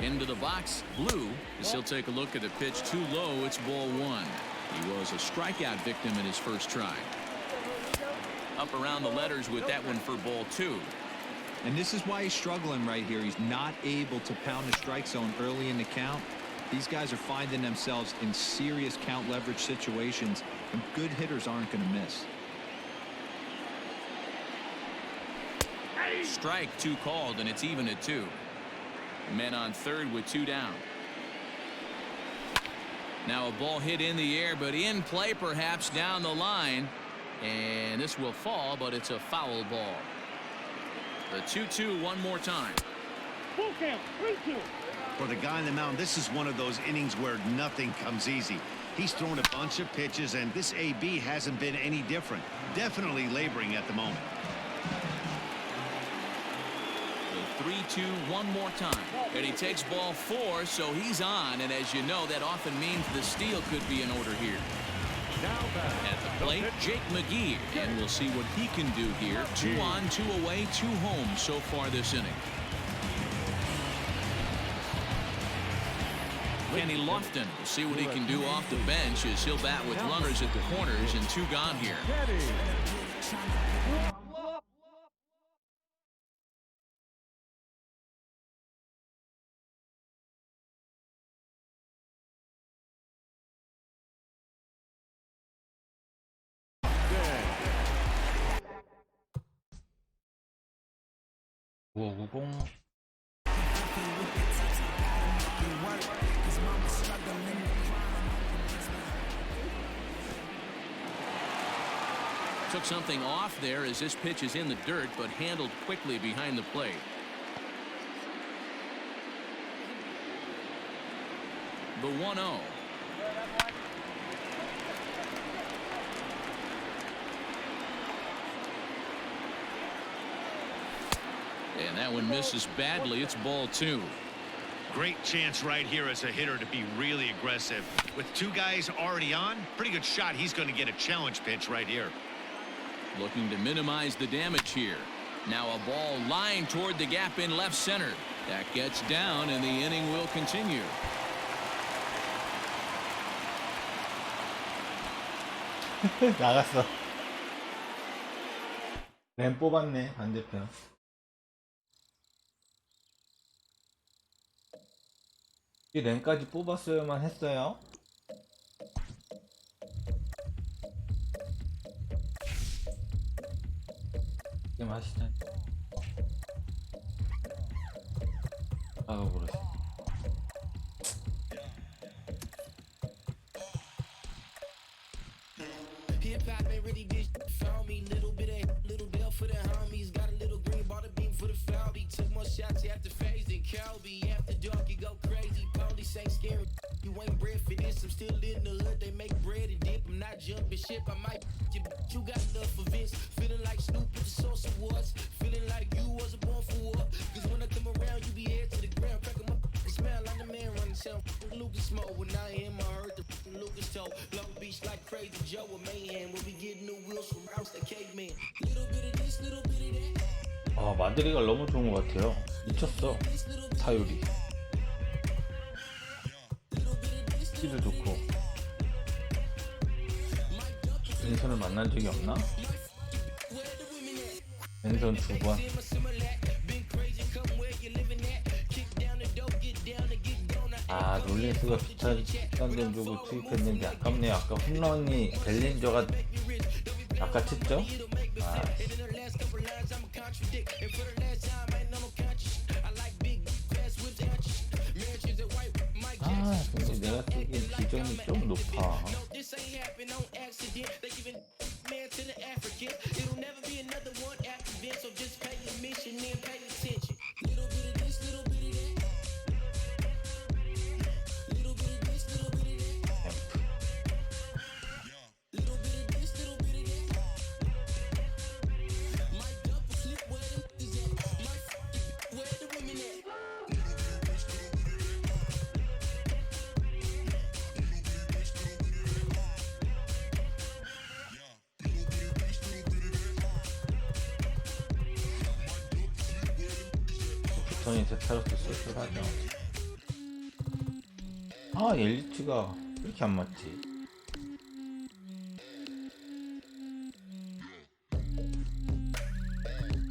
Into the box, Blue, as he'll take a look at the pitch too low. It's ball 1. He was a strikeout victim in his first try. Up around the letters with that one for ball 2. And this is why he's struggling right here. He's not able to pound the strike zone early in the count. These guys are finding themselves in serious count leverage situations, and good hitters aren't going to miss. Strike 2 called, and it's even at 2. Men on third with 2 down. Now a ball hit in the air, but in play perhaps down the line. And this will fall, but it's a foul ball. The 2-2 one more time. Full count, 3-2. For the guy on the mound, this is one of those innings where nothing comes easy. He's thrown a bunch of pitches, and this AB hasn't been any different. Definitely laboring at the moment. The 3-2 one more time. And he takes ball 4, so he's on. And as you know, that often means the steal could be in order here. At the plate, Jake McGee, and we'll see what he can do here. 2 on, 2 away, 2 home so far this inning. Kenny Lofton will see what he can do off the bench as he'll bat with runners at the corners and 2 gone here. Took something off there as this pitch is in the dirt, but handled quickly behind the plate. The 1-0. And that one misses badly. It's ball 2. Great chance right here as a hitter to be really aggressive. With 2 guys already on, pretty good shot. He's going to get a challenge pitch right here. Looking to minimize the damage here. Now a ball lined toward the gap in left center. That gets down, and the inning will continue. 나갔어. 램 뽑았네, 반대편. 이 램까지 뽑았어야만 했어요. 이게 맛있다. 나가버렸어. Hip hop ain't really this found me. Little bit of little bell for the homies. Got a little green ball the beam for the foul. Took more shots after phase than Calby. After dark, you go crazy. Police ain't scary. You ain't bred for this. I'm still in the hood. They make bread and dip. I'm not jumping ship. I might you, but you got enough for Vince. Feeling like Snoop with the Source Awards. Feeling like you wasn't born for war. Cause when I come around, you be head to the ground. Crack 'em up. Smell like the man running sound. Lucas Smoke. When I hear my heard the Lucas toe. Love Beach like Crazy Joe with Mayhem. We'll be getting new wheels from Rouse the Caveman. Little bit of this, little bit of that. 아, 마드리가 너무 좋은 것 같아요. 미쳤어. 타율이. 스킬도 좋고. 왼손을 만난 적이 없나? 왼손 2번. 아, 롤린스가 비싼 돈 주고 투입했는데 아깝네요. 아까 홈런이 벨린저가 아까 쳤죠? 아, 근데 내가 쓰기엔 지점이 좀 높아. 부천이 세타로스 쏠쏠하죠. 아, 엘리츠가 왜 이렇게 안 맞지?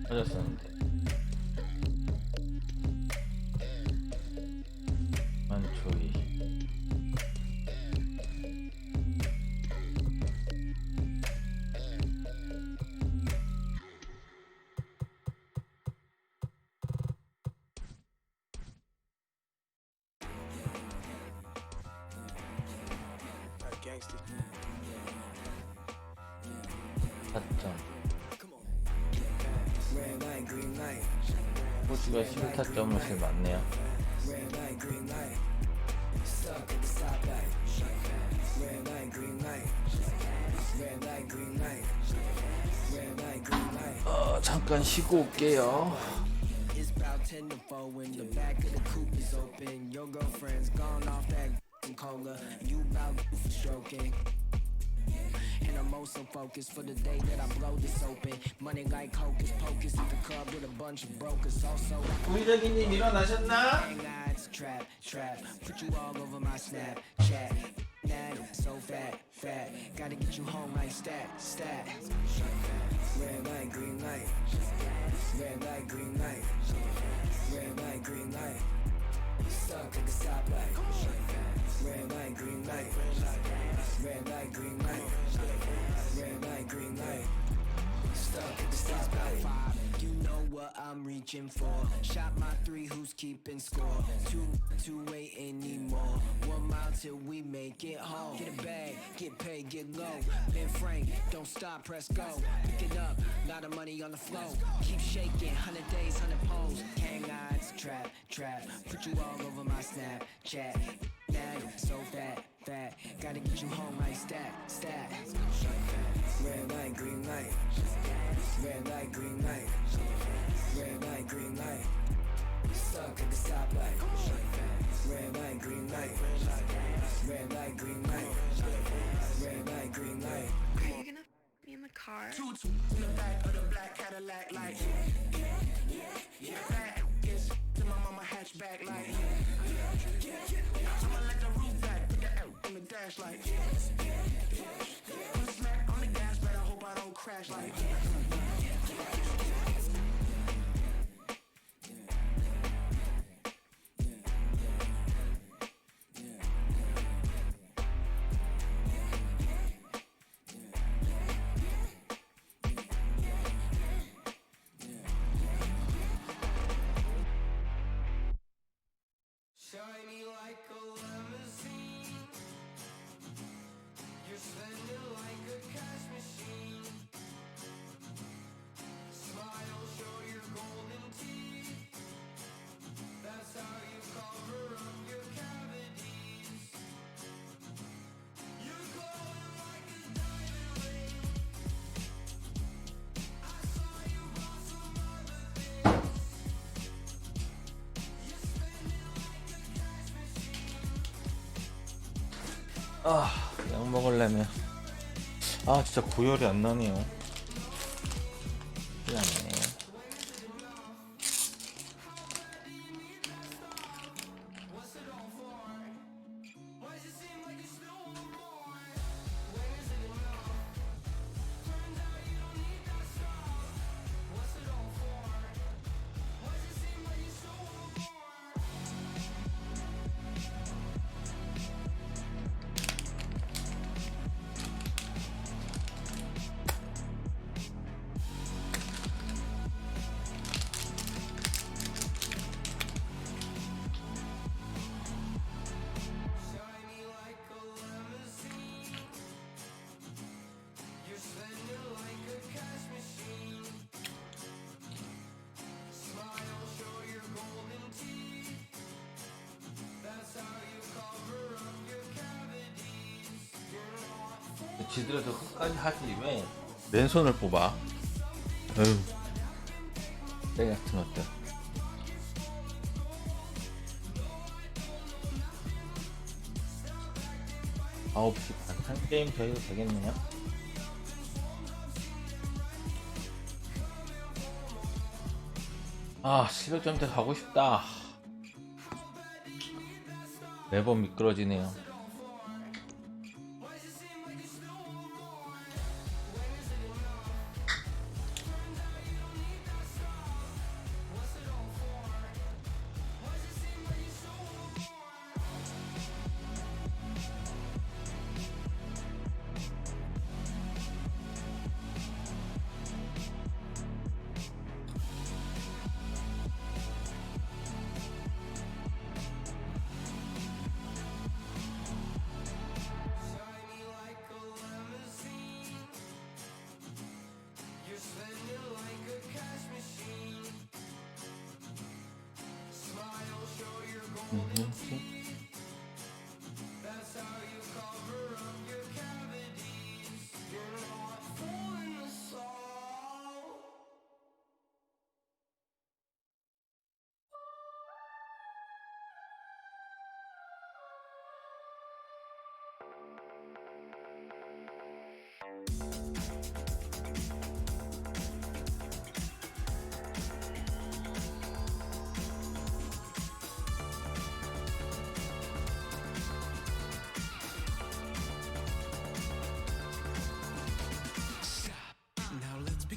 맞았었는데. 만초이. 호주가 11타점을 제일 많네요. 잠깐 쉬고 올게요. It's about 10 to 4 when the back of the coupe is open. Your girlfriend's gone off that cola. You about for stroking. And I'm also focused for the day that I blow this open. Money like hocus pocus at the club with a bunch of brokers. Also, 우리자기님 일어나셨나? it's trap, trap. Put you all over my Snapchat. Nag, so fat, fat. Gotta get you home like stat, stat. Red light, green light. Red light, green light. Red light, green light. Stuck at the stoplight. Red light, green light. Red light, green light. Red light, green light. Stuck at the stoplight. You know what I'm reaching for. Shot my 3, who's keeping score? 2 ain't anymore. 1 mile till we make it home. Get a bag, get paid, get low. Ben Frank, don't stop, press go. Pick it up, lot of money on the flow. Keep shaking, 100 days, 100 poles. Hang odds, trap, trap. Put you all over my Snapchat. Nag, so fat, fat. Gotta get you home like stat, stat. Red light, green light. Red light, green light. Red light, green light. Stuck at the stoplight. Red light, green light. Red light, green light. Red light, green light. Are you gonna be in the car? In the back of the black Cadillac, like back is to my mama hatchback, like I'ma let the roof back, put the L on the dash, like smack on the gas, but I hope I don't crash, like 약 먹으려면 진짜 고열이 안 나네요. 큰일 났네. 지들에서 끝까지 하지 왜 맨손을 뽑아? 어휴, 때 같은 것들. 아홉 시 반 한 게임 더 해도 되겠네요. 실력점대 가고 싶다. 매번 미끄러지네요.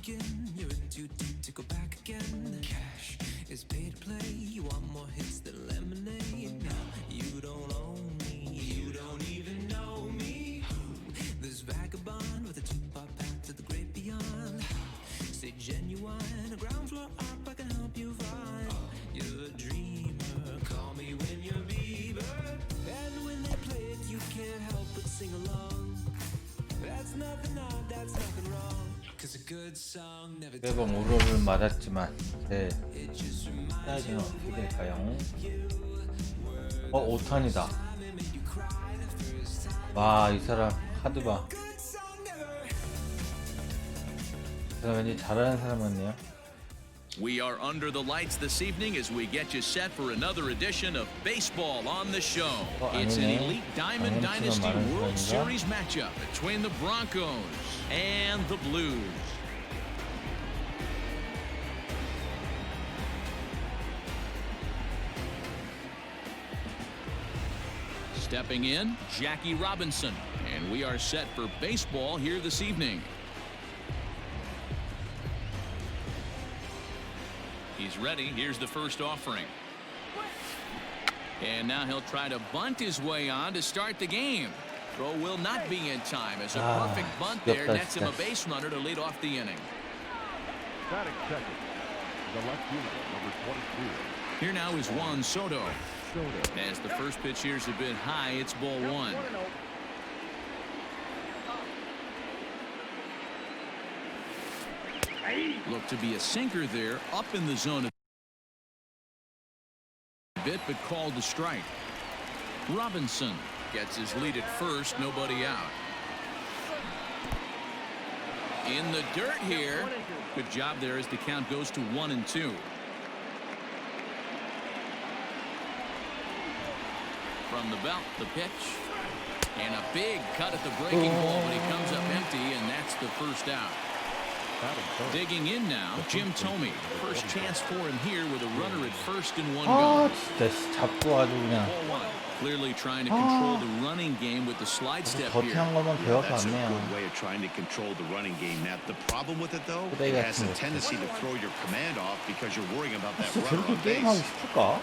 You're in too deep to go back again. Cash is pay to play. You want more hits than lemonade. Now you don't own me. You don't even know me. This vagabond with a two-part path to the great beyond. Say genuine, a ground floor up I can help you find. You're a dreamer. Call me when you're Bieber. And when they play it, you can't help but sing along. That's nothing odd. That's nothing wrong. 매번 오로를 맞았지만 제 사이즈는 어떻게 될까요? 5탄이다. 와, 이 사람 카드 봐. 제가 왠지 잘하는 사람 같네요. We are under the lights this evening as we get you set for another edition of Baseball on the Show. It's an elite Diamond Dynasty World Series matchup between the Broncos and the Blues. Stepping in, Jackie Robinson, and we are set for baseball here this evening. He's ready. Here's the first offering. And now he'll try to bunt his way on to start the game. Throw will not be in time as a perfect bunt there nets him a base runner to lead off the inning. Batting second, the left fielder, number 22. Here now is Juan Soto. As the first pitch here is a bit high, it's ball one. Looked to be a sinker there, up in the zone a bit, but called the strike. Robinson gets his lead at first, nobody out. In the dirt here. Good job there as the count goes to 1-2. From the belt, the pitch. And a big cut at the breaking ball, but he comes up empty, and that's the first out. Digging in now, Jim Thome. First chance for him here with a runner at first and one 아 gone. 진짜 잡고 아주 그냥 Clearly trying to control the running game with the slide step here. 버티한 것만 배워서 That's a 왔네요. good way of trying to control the running game, Matt. The problem with it, though, 그대가 it has a 같은 거. tendency to throw your command off because you're worrying about that 진짜 runner 저렇게 on 게임하고 base. 싶을까?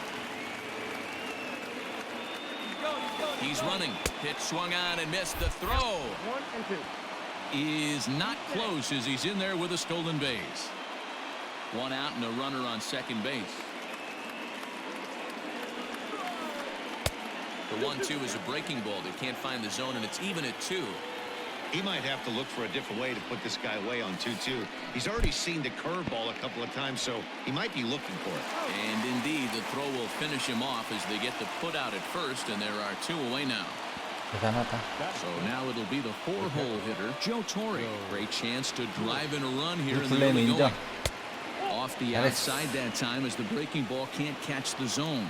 He's running. Pitch swung on and missed. The throw 1 and 2. is not close as he's in there with a stolen base. One out and a runner on second base. The 1-2 is a breaking ball. They can't find the zone, and it's even at 2. He might have to look for a different way to put this guy away on 2-2. He's already seen the curveball a couple of times, so he might be looking for it. And indeed, the throw will finish him off as they get the put out at first, and there are 2 away now. 대단하다. So now it'll be the 4-hole hitter, Joe Torre. Great chance to drive in a run here in the 플레이는 early 인정. going. Off the outside that time as the breaking ball can't catch the zone.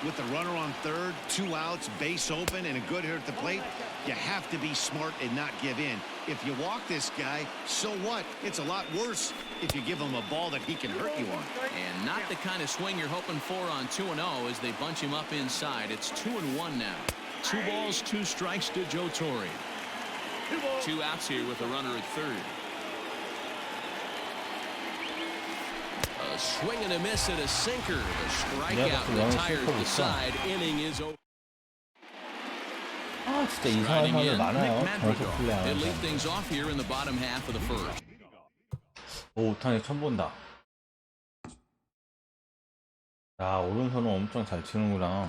With the runner on third, 2 outs, base open, and a good hitter at the plate, you have to be smart and not give in. If you walk this guy, so what? It's a lot worse if you give him a ball that he can hurt you on. And not the kind of swing you're hoping for on 2-0 as they bunch him up inside. It's 2-1 now. 2 balls, 2 strikes to Joe Torre. 2 outs here with a runner at third. A swing and a miss at a sinker. The strikeout retires the side. Inning is over. 아 진짜 이상한 사람들 많아요. 저렇게 They 플레이하는 lead 사람. things off here in the bottom half of the first. 오 오타니 처음 본다. 야 오른손은 엄청 잘 치는구나.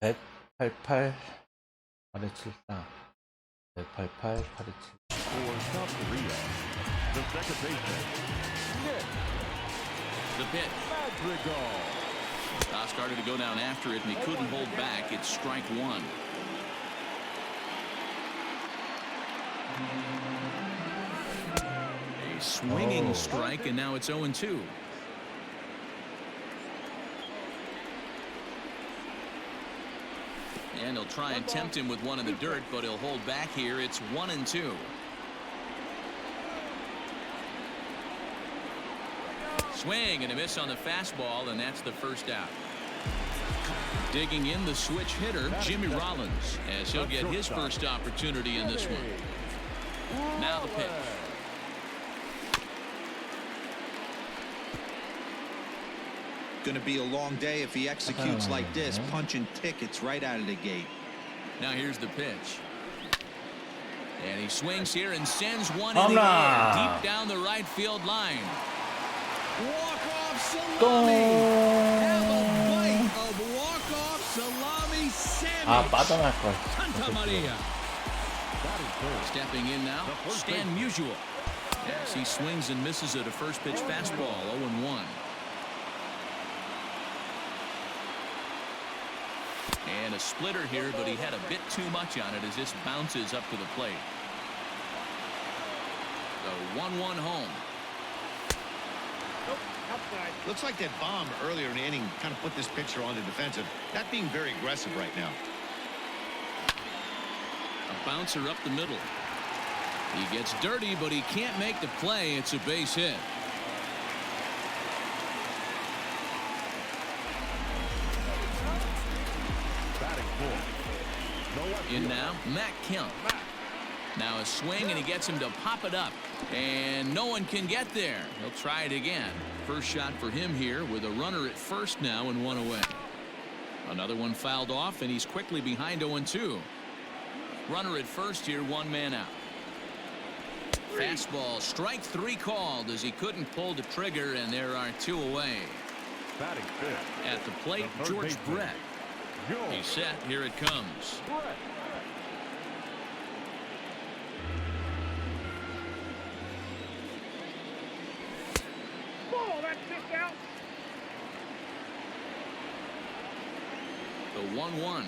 188 874 188 874 For South Korea, the second baseman, Nick The pitch. Madrigal. Started to go down after it, and he couldn't hold back. It's strike 1. A swinging strike, and now it's 0-2. And he'll try and tempt him with one in the dirt, but he'll hold back here. It's 1-2. Swing and a miss on the fastball, and that's the first out. Digging in the switch hitter, Jimmy Rollins, as he'll get his first opportunity in this one. Now the pitch. Going to be a long day if he executes like this, punching tickets right out of the gate. Now here's the pitch. And he swings here and sends one in the air deep down the right field line. Walk-off salami. Have a bite of walk-off salami sandwich. 아 빠져날 걸. Santa Maria. Stepping in now, Stan Musial. As he swings and misses at a first pitch fastball, 0-1. And a splitter here, but he had a bit too much on it as this bounces up to the plate. The 1-1 home. Looks like that bomb earlier in the inning kind of put this pitcher on the defensive. Not being very aggressive right now. A bouncer up the middle. He gets dirty, but he can't make the play. It's a base hit. In now, Matt Kemp. Now a swing, and he gets him to pop it up. And no one can get there. He'll try it again. First shot for him here with a runner at first now and 1 away. Another one fouled off, and he's quickly behind 0-2. Runner at first here, 1 man out. Fastball, strike 3 called as he couldn't pull the trigger, and there are 2 away. At the plate, George Brett. He's set. Here it comes. Ball, that's kicked out. The 1-1.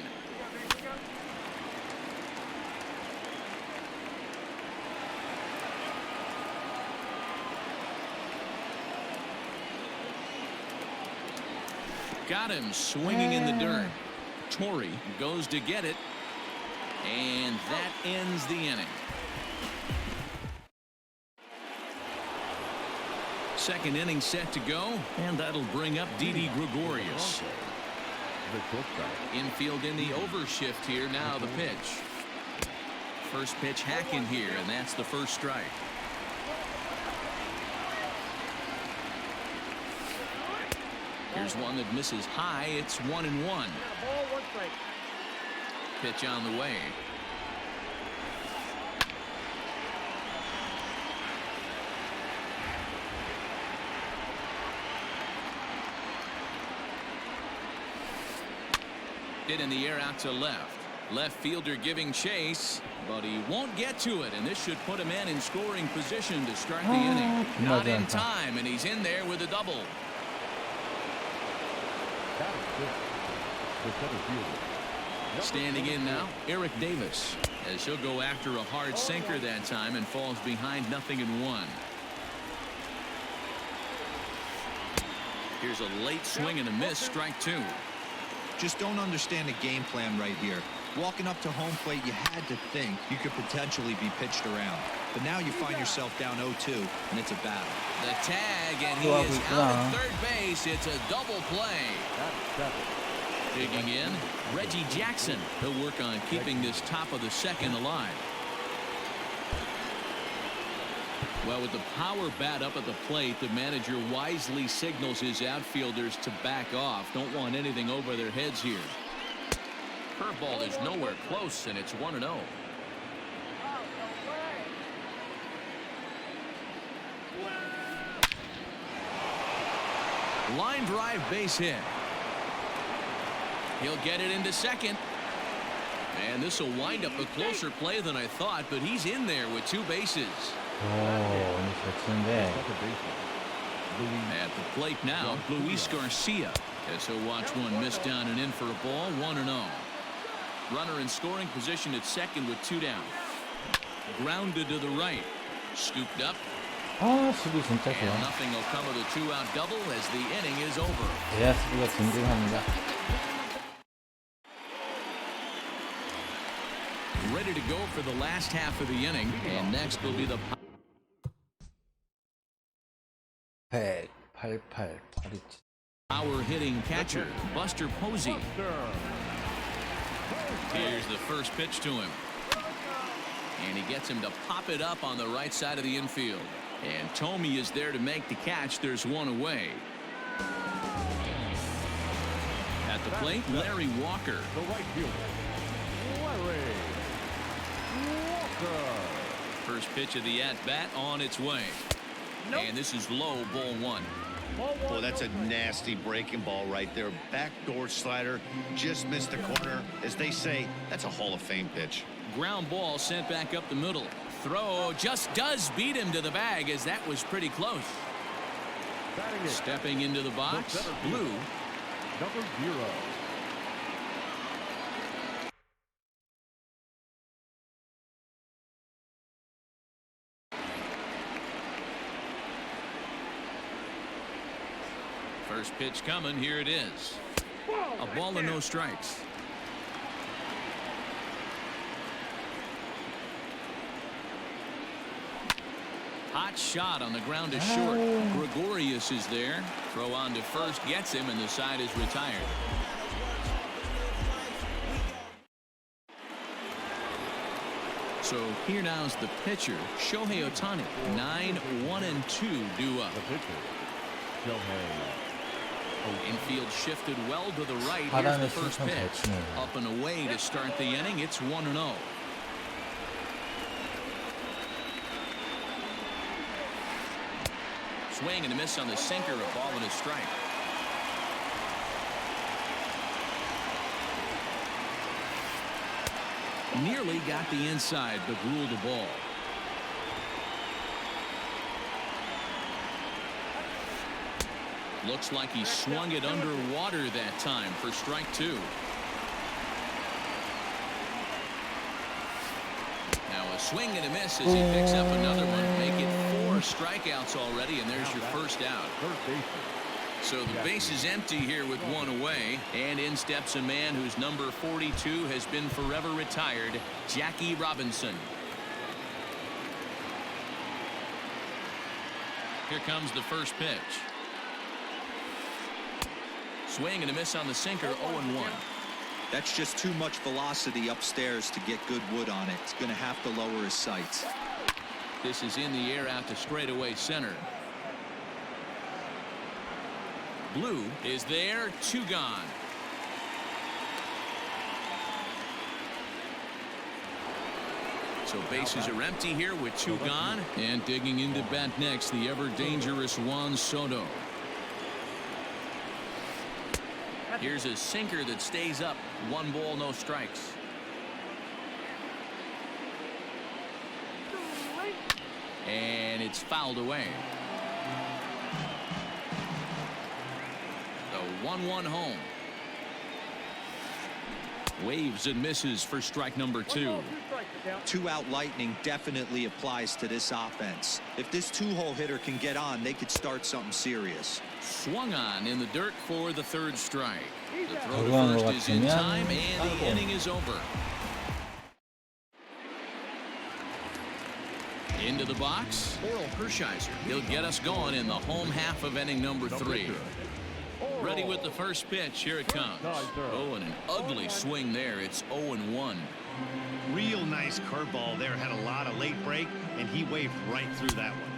Got him swinging in the dirt. Torrey goes to get it, and that ends the inning. Second inning set to go, and that'll bring up Didi Gregorius. Infield in the overshift here. Now the pitch. First pitch hacking here, and that's the first strike. Here's one that misses high. It's 1-1. Pitch on the way. Hit in the air out to left. Left fielder giving chase, but he won't get to it, and this should put a man in scoring position to start the inning. Not in time, and he's in there with a double. Standing in now, Eric Davis, as he'll go after a hard sinker that time and falls behind 0-1. Here's a late swing and a miss, strike two. Just don't understand the game plan right here. Walking up to home plate, you had to think you could potentially be pitched around. But now you find yourself down 0-2, and it's a battle. The tag, and he is out at third base. It's a double play. Digging in, Reggie Jackson. He'll work on keeping this top of the second alive. Well, with the power bat up at the plate, the manager wisely signals his outfielders to back off. Don't want anything over their heads here. Curveball is nowhere close, and it's 1-0. Line drive base hit. He'll get it into second. And this will wind up a closer play than I thought, but he's in there with two bases. At the plate now, Luis Garcia, as he'll watch one miss down and in for a ball. 1-0. Runner in scoring position at second with two down. Grounded to the right. Scooped up. And nothing will come of the two-out double as the inning is over. Ready to go for the last half of the inning, and next will be the power hitting catcher, Buster Posey. Here's the first pitch to him. And he gets him to pop it up on the right side of the infield. And Tomey is there to make the catch. There's one away. At the plate, Larry Walker. The right fielder, Larry Walker. First pitch of the at-bat on its way. And this is low, ball one. Boy, that's a nasty breaking ball right there. Backdoor slider, just missed the corner. As they say, that's a Hall of Fame pitch. Ground ball sent back up the middle. Throw just does beat him to the bag, as that was pretty close. Stepping into the box, Blue. Number 0. First pitch coming. Here it is. A ball and no strikes. Hot shot on the ground to short. Gregorius is there. Throw on to first gets him, and the side is retired. So here now's the pitcher, Shohei Ohtani. 9-1-2 due up. The pitcher, Shohei. Infield shifted well to the right. Here's the first pitch. Up and away to start the inning. It's 1-0. Swing and a miss on the sinker. A ball and a strike. Nearly got the inside, but ruled the ball. Looks like he swung it underwater that time for strike two. Now a swing and a miss as he picks up another one. Make it 4 strikeouts already, and there's your first out. So the base is empty here with one away, and in steps a man whose number 42 has been forever retired, Jackie Robinson. Here comes the first pitch. Swing and a miss on the sinker, 0-1. That's just too much velocity upstairs to get good wood on it. It's going to have to lower his sights. This is in the air out to straightaway center. Blue is there, 2 gone. So bases are empty here with 2 gone. And digging into bat next, the ever dangerous Juan Soto. Here's a sinker that stays up. 1 ball, no strikes. And it's fouled away. The 1-1 home. Waves and misses for strike number 2. 2-out lightning definitely applies to this offense. If this 2-hole hitter can get on, they could start something serious. Swung on in the dirt for the 3rd strike. The throw to first is in time, and the inning is over. Into the box, Oral Hershiser. He'll get us going in the home half of inning number 3. Ready with the first pitch. Here it comes. Oh, and an ugly swing there. It's 0-1. Real nice curveball there. Had a lot of late break, and he waved right through that one.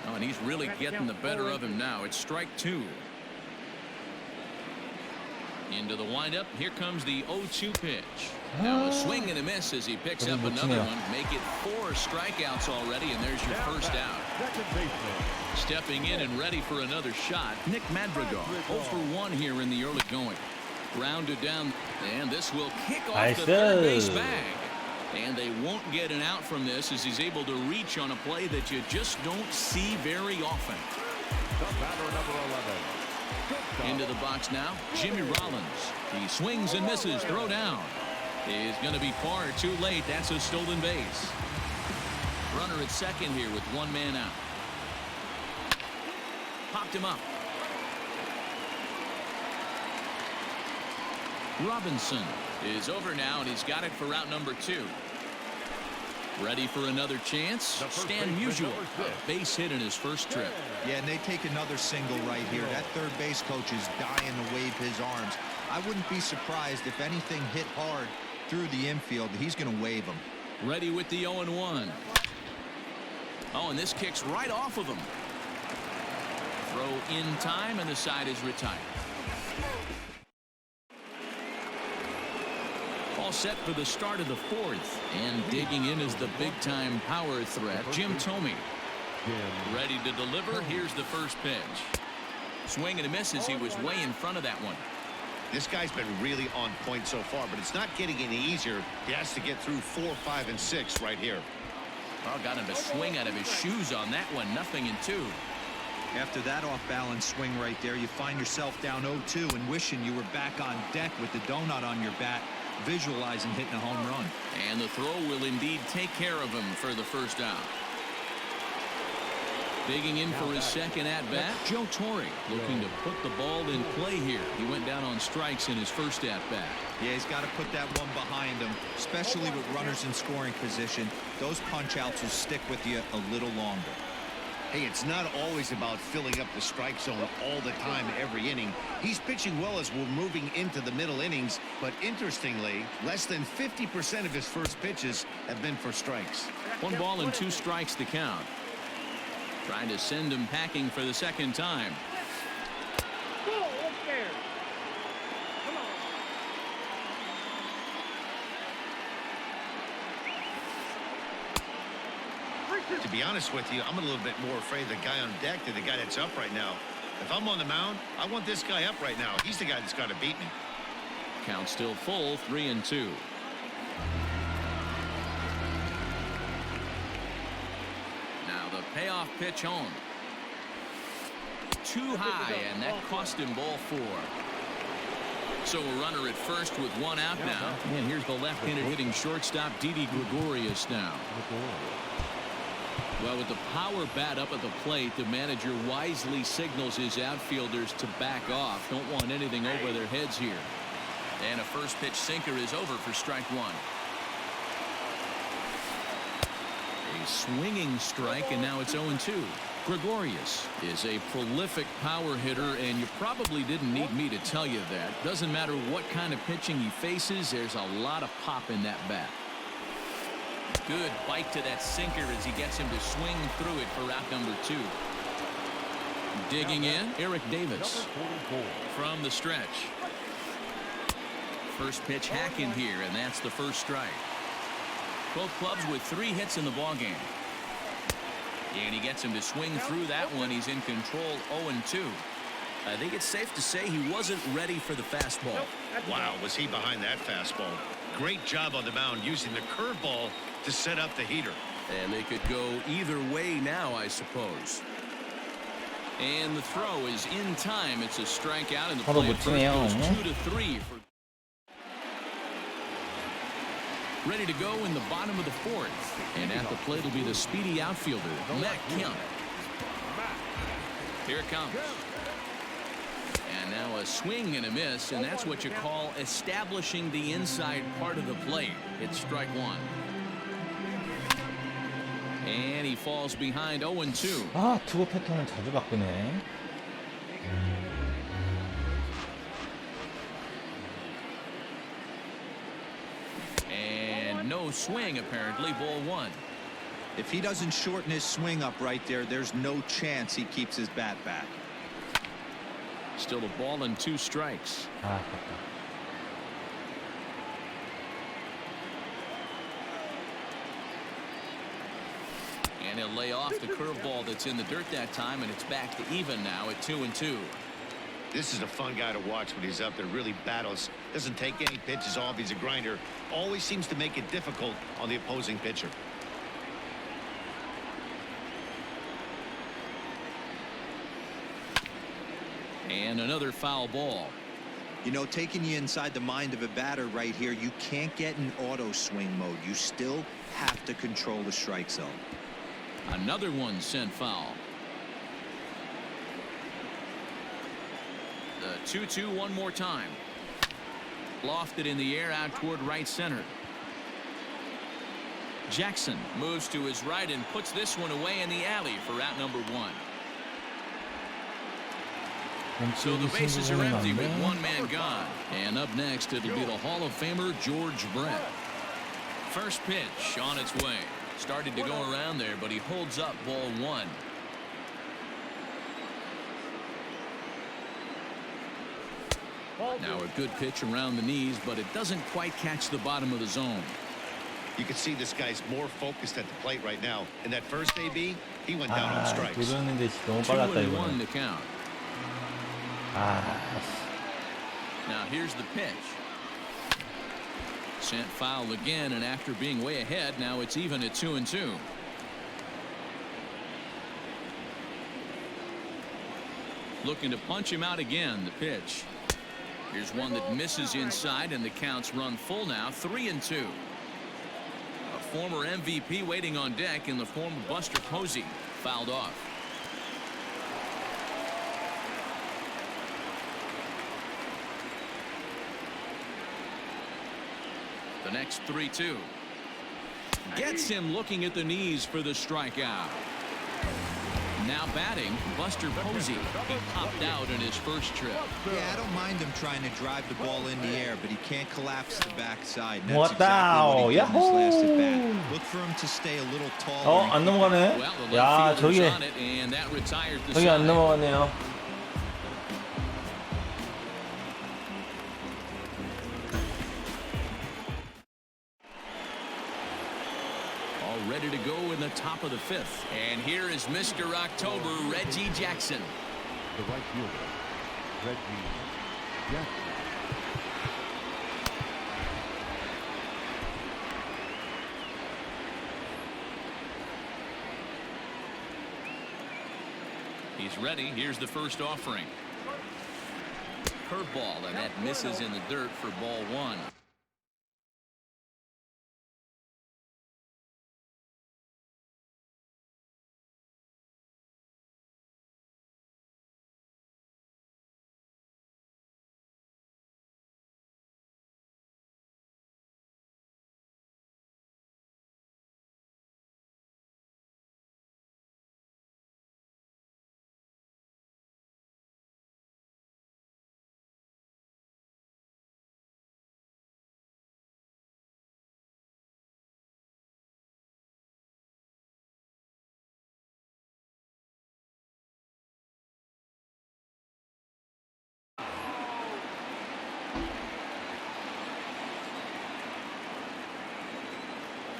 Oh, and he's really getting the better of him now. It's strike 2. Into the windup. Here comes the 0-2 pitch. Now a swing and a miss as he picks up another one. Make it 4 strikeouts already, and there's your first out. Stepping in and ready for another shot, Nick Madrigal. 0-for-1 here in the early going. Grounded down, and this will kick off the third base bag. And they won't get an out from this as he's able to reach on a play that you just don't see very often. Into the box now, Jimmy Rollins. He swings and misses. Throw down. Is going to be far too late. That's a stolen base. Runner at second here with 1 man out. Popped him up. Robinson is over now, and he's got it for out number 2. Ready for another chance. Stan Musial, a base hit in his first trip. Yeah, and they take another single right here. That third base coach is dying to wave his arms. I wouldn't be surprised if anything hit hard through the infield. He's going to wave them. Ready with the 0-1. Oh, and this kicks right off of him. Throw in time, and the side is retired. All set for the start of the 4th. And digging in is the big-time power threat, Jim Thome. Ready to deliver. Here's the first pitch. Swing and a miss as he was way in front of that one. This guy's been really on point so far, but it's not getting any easier. He has to get through 4, 5, and 6 right here. Well, got him to swing out of his shoes on that one. 0-2. After that off-balance swing right there, you find yourself down 0-2 and wishing you were back on deck with the donut on your bat, visualizing hitting a home run. And the throw will indeed take care of him for the first out. Digging in for his second at-bat, Joe Torre looking to put the ball in play here. He went down on strikes in his first at-bat. Yeah, he's got to put that one behind him, especially with runners in scoring position. Those punch-outs will stick with you a little longer. Hey, it's not always about filling up the strike zone all the time every inning. He's pitching well as we're moving into the middle innings, but interestingly, less than 50% of his first pitches have been for strikes. 1 ball and 2 strikes to count. Trying to send him packing for the second time. To be honest with you, I'm a little bit more afraid of the guy on deck than the guy that's up right now. If I'm on the mound, I want this guy up right now. He's the guy that's got to beat me. Count still full, 3-2. Now the payoff pitch home. Too high, and that cost him ball 4. So a runner at first with 1 out now. And here's the left-handed hitting shortstop, Didi Gregorius now. Well, with the power bat up at the plate, the manager wisely signals his outfielders to back off. Don't want anything over their heads here. And a first pitch sinker is over for strike one. A swinging strike, and now it's 0-2. Gregorius is a prolific power hitter, and you probably didn't need me to tell you that. Doesn't matter what kind of pitching he faces, there's a lot of pop in that bat. Good bite to that sinker as he gets him to swing through it for out number 2. Digging in, Eric Davis from the stretch. First pitch hacking here, and that's the first strike. Both clubs with 3 hits in the ballgame. And he gets him to swing through that one. He's in control, 0-2. I think it's safe to say he wasn't ready for the fastball. Wow, was he behind that fastball. Great job on the mound using the curveball to set up the heater. And they could go either way now, I suppose. And the throw is in time. It's a strikeout, and the 바로 play 못 at first 치네요. goes 2-3. Ready to go in the bottom of the 4th. And at the plate will be the speedy outfielder, Matt Kemp. Here it comes. And now a swing and a miss, and that's what you call establishing the inside part of the plate. It's strike one. And he falls behind 0-2. 아, 투구 패턴을 자주 바꾸네. And no swing, apparently. Ball 1. If he doesn't shorten his swing up right there, there's no chance he keeps his bat back. Still a ball and 2 strikes. 아, 아깝다. And he'll lay off the curveball that's in the dirt that time, and it's back to even now at 2-2. This is a fun guy to watch when he's up there. Really battles. Doesn't take any pitches off. He's a grinder. Always seems to make it difficult on the opposing pitcher. And another foul ball. You know, taking you inside the mind of a batter right here, you can't get in auto swing mode. You still have to control the strike zone. Another one sent foul. The 2-2 one more time. Lofted in the air out toward right center. Jackson moves to his right and puts this one away in the alley for out number 1. So the bases are empty with 1 man gone. And up next, it'll be the Hall of Famer George Brett. First pitch on its way. Started to go around there, but he holds up ball 1. Now a good pitch around the knees, but it doesn't quite catch the bottom of the zone. You can see this guy's more focused at the plate right now. In that first AB, he went down on strikes. 돌렸는데 너무 빨랐다 2-1 이거는. to count. 아, Now here's the pitch. Sent foul again, and after being way ahead, now it's even at 2-2. Looking to punch him out again. The pitch. Here's one that misses inside, and the counts run full now. 3-2. A former MVP waiting on deck in the form of Buster Posey. Fouled off. The next 3-2. Gets him looking at the knees for the strikeout. Now batting, Buster Posey. He popped out in his first trip. Yeah, I don't mind him trying to drive the ball in the air, but he can't collapse the backside. And What that's exactly what he did in his last at bat. Yahoo! Look for him to stay a little taller. 안 넘어가네. Well, the 야, left fielder's 저게 on it, and that retires the 저게 안 side. 넘어가네요. All ready to go in the top of the 5th. And here is Mr. October, Reggie Jackson. The right fielder, Reggie Jackson. He's ready. Here's the first offering. Curveball, and that misses in the dirt for ball 1.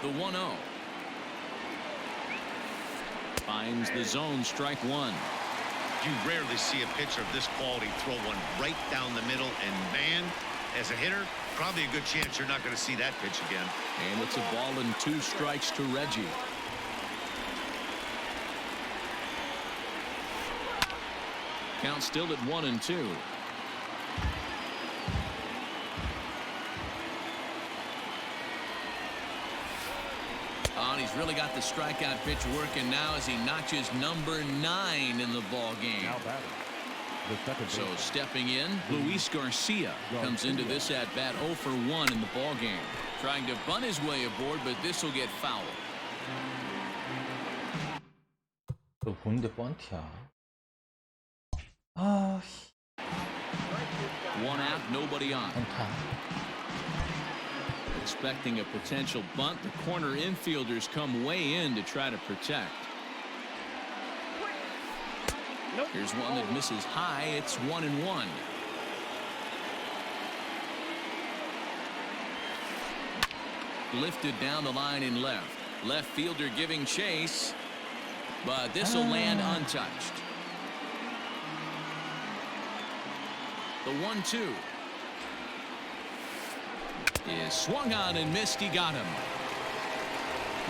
The 1-0. Finds the zone, strike one. You rarely see a pitcher of this quality throw one right down the middle, and man, as a hitter, probably a good chance you're not going to see that pitch again. And it's a ball and 2 strikes to Reggie. Count still at 1-2. Oh, and he's really got the strikeout pitch working now as he notches number 9 in the ball game. Now batting. The second So baseman. stepping in, Luis Garcia comes into this at bat 0 for 1 in the ball game. Trying to bunt his way aboard, but this will get fouled. 너 보는데 번트야. 아, 1 out, nobody on. 번트. Expecting a potential bunt, the corner infielders come way in to try to protect. Here's one that misses high. It's 1-1. Lifted down the line in left. Left fielder giving chase, but this will land untouched. The 1-2 is swung on and missed. He got him.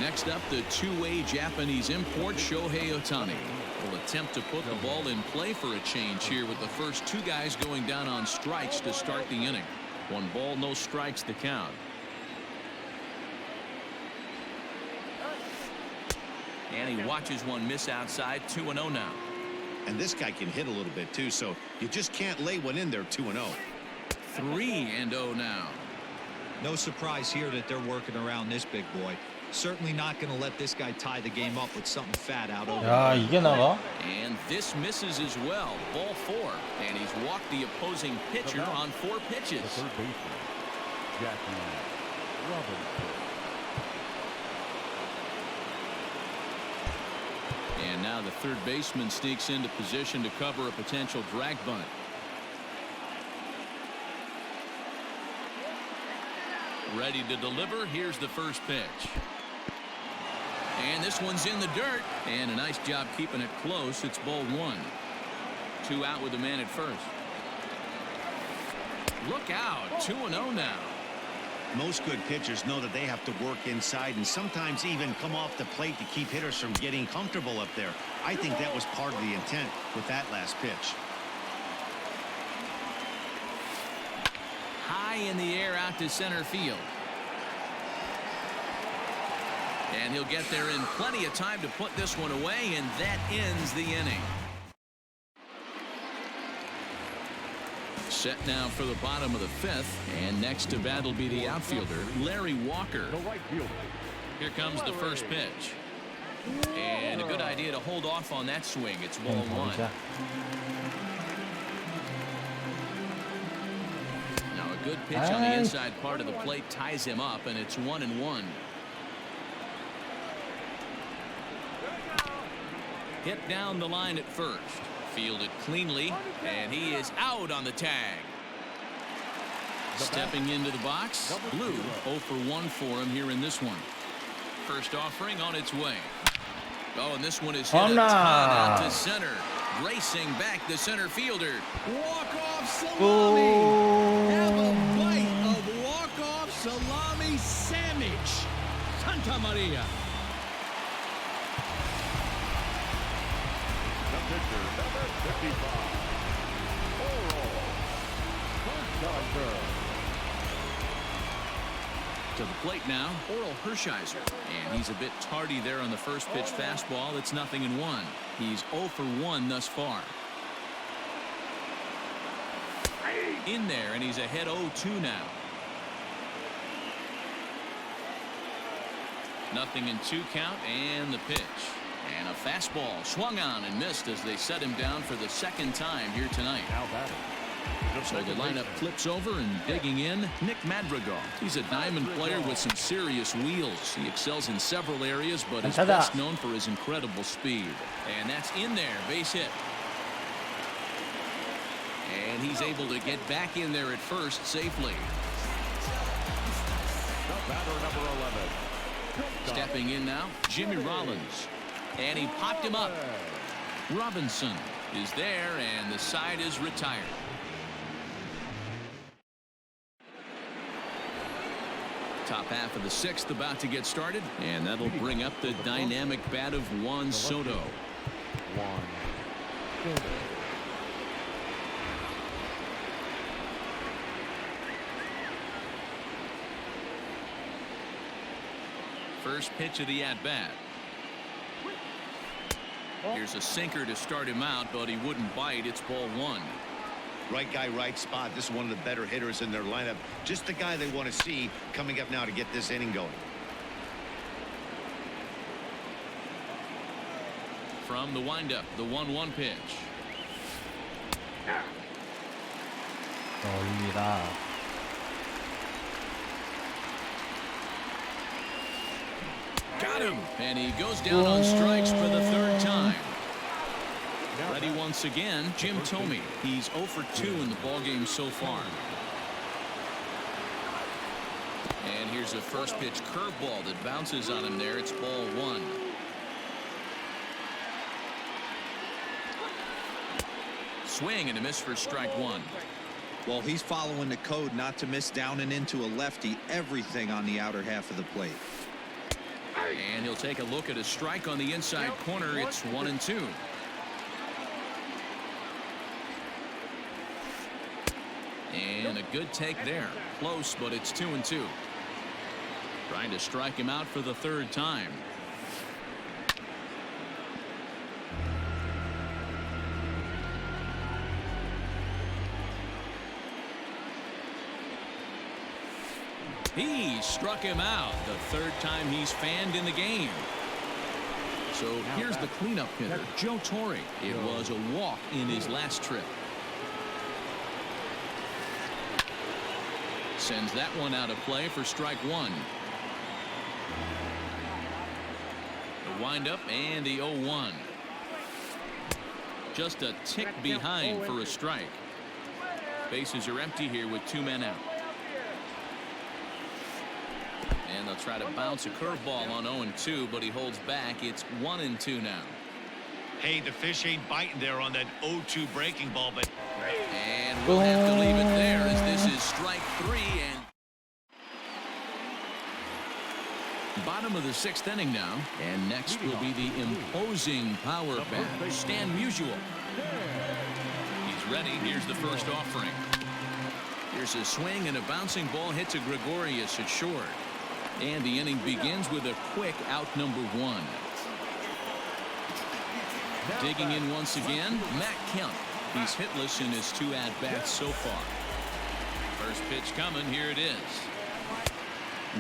Next up, the two-way Japanese import Shohei Ohtani will attempt to put the ball in play for a change here with the first 2 guys going down on strikes to start the inning. 1 ball, no strikes to count. And he watches one miss outside. 2-0 now. And this guy can hit a little bit too, so you just can't lay one in there. 2-0. 3-0 now. No surprise here that they're working around this big boy. Certainly not going to let this guy tie the game up with something fat out over. 야, 이게 나가? And this misses as well. Ball 4. And he's walked the opposing pitcher on 4 pitches. The third baseman, Jackie Robinson. And now the third baseman sneaks into position to cover a potential drag bunt. Ready to deliver. Here's the first pitch. And this one's in the dirt. And a nice job keeping it close. It's ball 1. 2 out with the man at first. Look out. 2-0 now. Most good pitchers know that they have to work inside and sometimes even come off the plate to keep hitters from getting comfortable up there. I think that was part of the intent with that last pitch. High in the air out to center field. And he'll get there in plenty of time to put this one away, and that ends the inning. Set now for the bottom of the 5th, and next to bat will be the outfielder, Larry Walker. The right fielder. Here comes the first pitch. And a good idea to hold off on that swing. It's ball 1. Now a good pitch on the inside part of the plate ties him up, and it's 1-1. Hit down the line at first. Fielded cleanly, and he is out on the tag. Stepping into the box, Blue 0 for 1 for him here in this one. First offering on its way. Oh, and this one is hit a ton out to center. Racing back the center fielder. Walk-off salami. Have a bite of walk-off salami sandwich. Santa Maria. Pitcher number 55, Oral Hershiser. To the plate now, Oral Hershiser. And he's a bit tardy there on the first pitch fastball. It's 0-1. He's 0 for 1 thus far. In there, and he's ahead 0-2 now. 0-2 count, and the pitch. And a fastball swung on and missed as they set him down for the 2nd time here tonight. Now batting. So the lineup flips over, and digging in, Nick Madrigal. He's a diamond player with some serious wheels. He excels in several areas, but is best known for his incredible speed. And that's in there, base hit. And he's able to get back in there at first safely. The batter number 11, Stepping in now, Jimmy Rollins. And he popped him up. Robinson is there, and the side is retired. Top half of the sixth about to get started, and that'll bring up the dynamic bat of Juan Soto. First pitch of the at-bat. Here's a sinker to start him out, but he wouldn't bite. It's ball one. Right guy, right spot. This is one of the better hitters in their lineup. Just the guy they want to see coming up now to get this inning going. From the windup, the 1-1 pitch. 올리라. Got him, and he goes down on strikes for the third time. Ready once again, Jim Thome. He's 0 for 2 in the ballgame so far. And here's a first pitch curveball that bounces on him there. It's ball one. Swing and a miss for strike one. Well, he's following the code not to miss down and into a lefty. Everything on the outer half of the plate. And he'll take a look at a strike on the inside corner. It's 1-2. And a good take there. Close, but it's 2-2. Trying to strike him out for the third time. He struck him out the third time he's fanned in the game. So here's the cleanup hitter, Joe Torre. It was a walk in his last trip. Sends that one out of play for strike one. The windup and the 0-1. Just a tick behind for a strike. Bases are empty here with 2 men out. And they'll try to bounce a curveball on 0-2, but he holds back. It's 1-2 now. Hey, the fish ain't biting there on that 0-2 breaking ball, but and we'll have to leave it there as this is strike 3. And bottom of the 6th inning now, and next will be the imposing power bat, Stan Musial. He's ready. Here's the first offering. Here's a swing, and a bouncing ball hits a Gregorius at short. And the inning begins with a quick out number 1. Digging in once again, Matt Kemp. He's hitless in his 2 at-bats so far. First pitch coming. Here it is.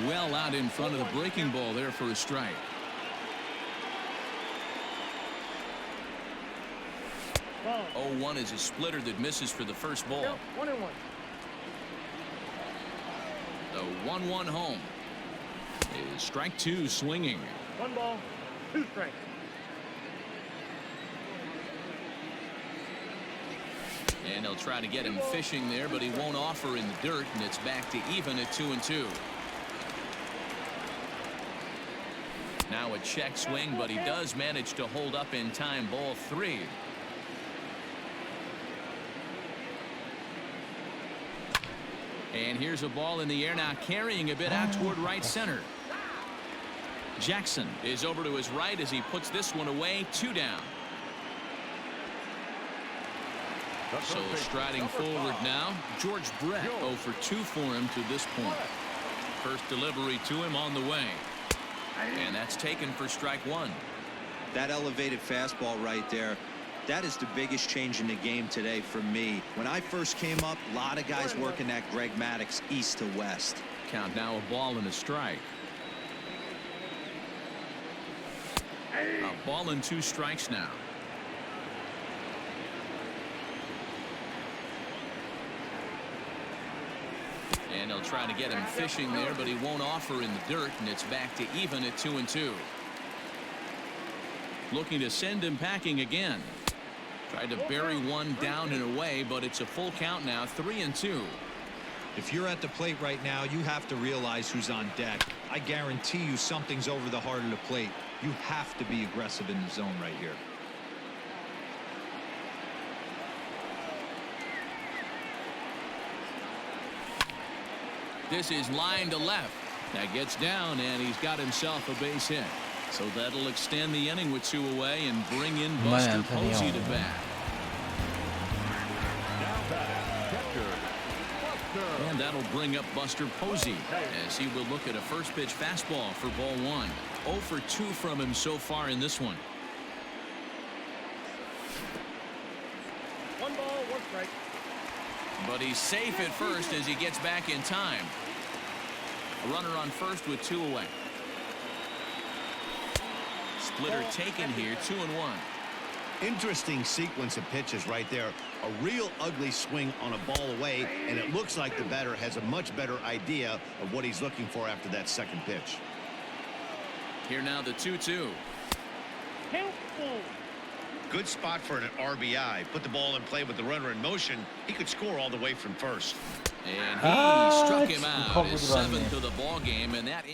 Well out in front of the breaking ball there for a strike. Ball. 0-1 is a splitter that misses for the first ball. 1-1. The 1-1 home is strike 2 swinging. 1 ball, 2 strikes. And they'll try to get him fishing there, but he won't offer in the dirt, and it's back to even at 2-2. Now a check swing, but he does manage to hold up in time. Ball 3. And here's a ball in the air now, carrying a bit out toward right center. Jackson is over to his right as he puts this one away. 2 down. So striding forward now, George Brett. 0 for 2 for him to this point. First delivery to him on the way. And that's taken for strike 1. That elevated fastball right there, that is the biggest change in the game today for me. When I first came up, a lot of guys working that Greg Maddux east to west. Count now, a ball and a strike. A ball and 2 strikes now. And they'll try to get him fishing there, but he won't offer in the dirt, and it's back to even at 2-2. Looking to send him packing again. Tried to bury one down and away, but it's a full count now. 3-2. If you're at the plate right now, you have to realize who's on deck. I guarantee you something's over the heart of the plate. You have to be aggressive in the zone right here. This is line to left. That gets down, and he's got himself a base hit. So that'll extend the inning with 2 away and bring in Buster Posey to bat. And that'll bring up Buster Posey as he will look at a first pitch fastball for ball 1. 0 for 2 from him so far in this one. 1 ball, 1 strike. But he's safe at first as he gets back in time. A runner on first with 2 away. Splitter taken here, 2-1. Interesting sequence of pitches right there. A real ugly swing on a ball away, and it looks like the batter has a much better idea of what he's looking for after that second pitch. Here now the 2-2. Good spot for an RBI. Put the ball in play with the runner in motion. He could score all the way from first. And he struck him out. His 7th of the ball game, and that.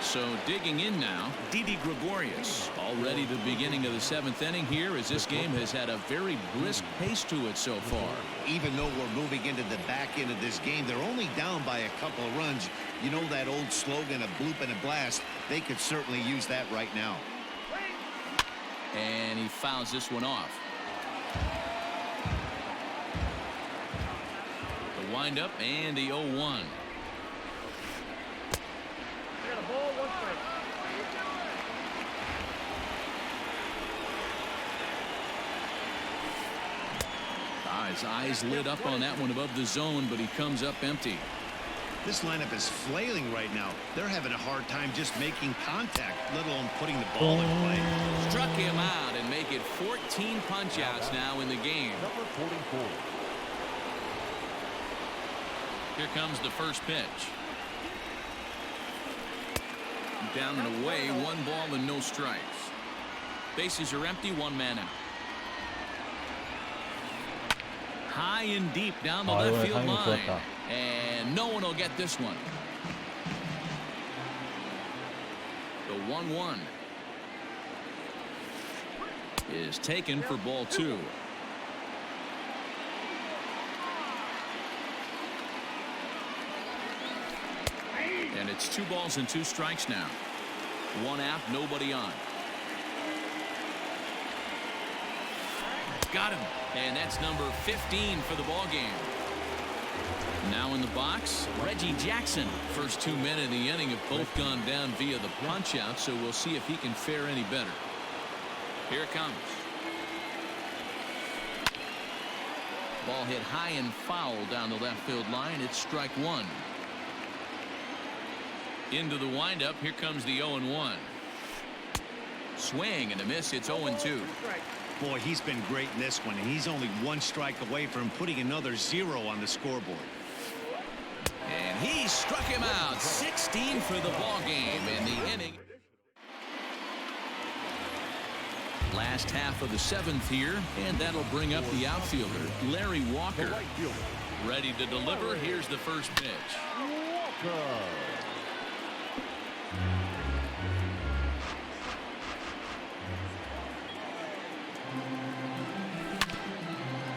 So digging in now, Didi Gregorius. Already the beginning of the 7th inning here, as this game has had a very brisk pace to it so far. Even though we're moving into the back end of this game, they're only down by a couple of runs. You know that old slogan, a bloop and a blast. They could certainly use that right now. And he fouls this one off. The windup and the 0-1. Ball, 1 strike. His eyes lit up on that one above the zone, but he comes up empty. This lineup is flailing right now. They're having a hard time just making contact, let alone putting the ball in play. Struck him out and make it 14 punch-outs now in the game. Number 44. Here comes the first pitch. Down and away, 1 ball and no strikes. Bases are empty, 1 man out. High and deep down the left field line. And no one will get this one. The 1-1 is taken for ball 2. And it's 2 balls and 2 strikes now. 1 out, nobody on. Got him. And that's number 15 for the ball game. Now in the box, Reggie Jackson. First 2 men in the inning have both gone down via the punch out, so we'll see if he can fare any better. Here it comes. Ball hit high and foul down the left field line. It's strike 1. Into the windup. Here comes the 0-1. Swing and a miss. It's 0-2. Boy, he's been great in this one, and he's only 1 strike away from putting another 0 on the scoreboard. And he struck him out. 16 for the ball game in the inning. Last half of the 7th here, and that'll bring up the outfielder, Larry Walker. Ready to deliver. Here's the first pitch. Walker.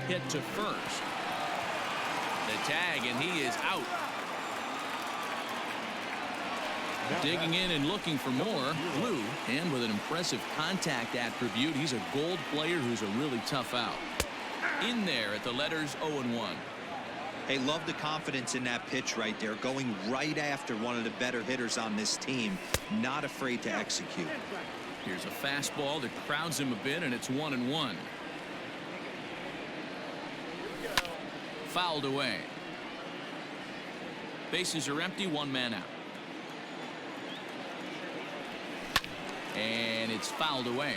Hit to first. The tag, and he is out. Digging in and looking for more. Blue, and with an impressive contact attribute, he's a gold player who's a really tough out. In there at the letters 0-1. Hey, love the confidence in that pitch right there, going right after one of the better hitters on this team. Not afraid to execute. Here's a fastball that crowds him a bit, and it's 1-1. Fouled away. Bases are empty, 1 man out. And it's fouled away.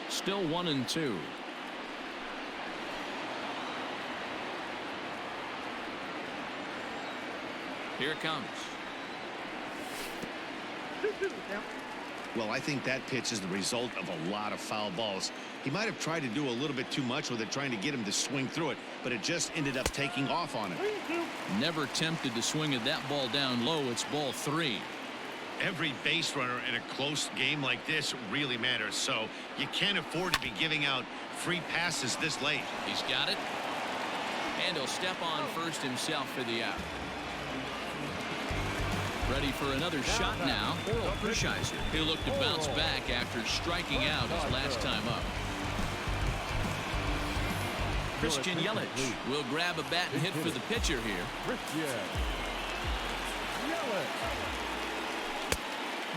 Still 1-2. Here it comes. Well, I think that pitch is the result of a lot of foul balls. He might have tried to do a little bit too much with it, trying to get him to swing through it, but it just ended up taking off on him. Never tempted to swing at that ball down low. It's ball 3. Every base runner in a close game like this really matters, so you can't afford to be giving out free passes this late. He's got it. And he'll step on first himself for the out. Ready for another shot now. Oral Hershiser. He'll look to bounce back after striking out his last time up. Christian Yelich will grab a bat and hit for the pitcher here.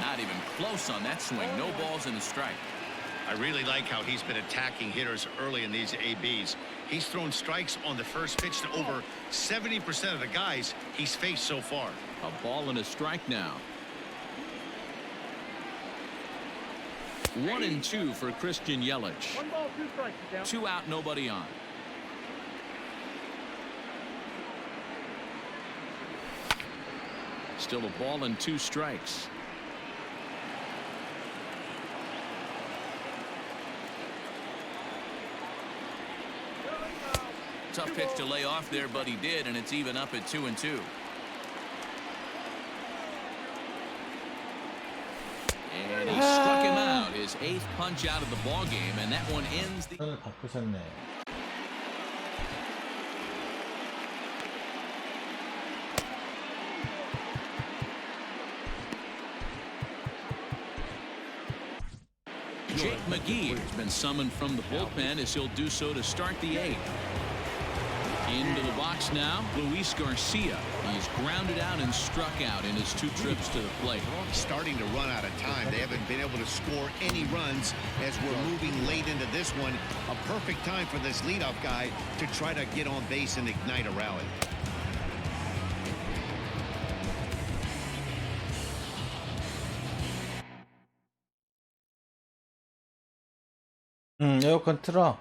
Not even close on that swing. No balls and a strike. I really like how he's been attacking hitters early in these ABs. He's thrown strikes on the first pitch to over 70% of the guys he's faced so far. A ball and a strike now. 1-2 for Christian Yelich. 1 ball, 2 strikes. Down. 2 out, nobody on. Still a ball and 2 strikes. Tough pitch to lay off there, but he did, and it's even up at 2-2. And he struck him out, his 8th punch out of the ball game, and that one ends the. 바꾸셨네. Jake McGee has been summoned from the bullpen as he'll do so to start the 8th. Into the box now, Luis Garcia. He's grounded out and struck out in his 2 trips to the plate. Starting to run out of time. They haven't been able to score any runs as we're moving late into this one. A perfect time for this leadoff guy to try to get on base and ignite a rally. 에어컨 틀어.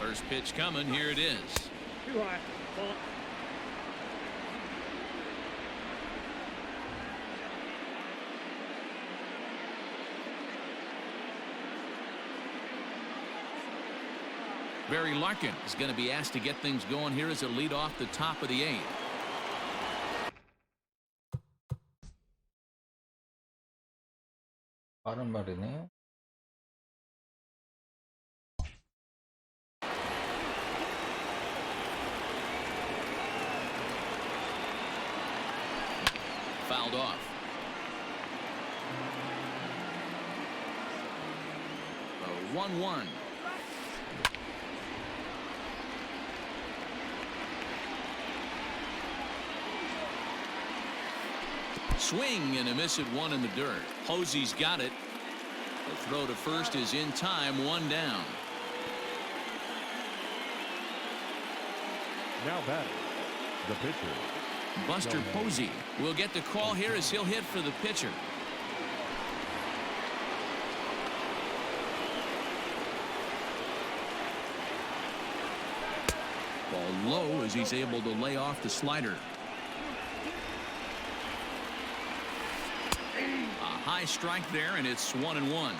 First pitch coming. Here it is. Too high. Ball. Barry Larkin is going to be asked to get things going here as a lead off the top of the 8th. 빠른 말이네. Fouled off. A 1-1. Swing and a miss at 1 in the dirt. Posey's got it. The throw to first is in time. 1 down. Now batting, the pitcher. Buster Posey will get the call here as he'll hit for the pitcher. Ball low as he's able to lay off the slider. A high strike there, and it's 1-1.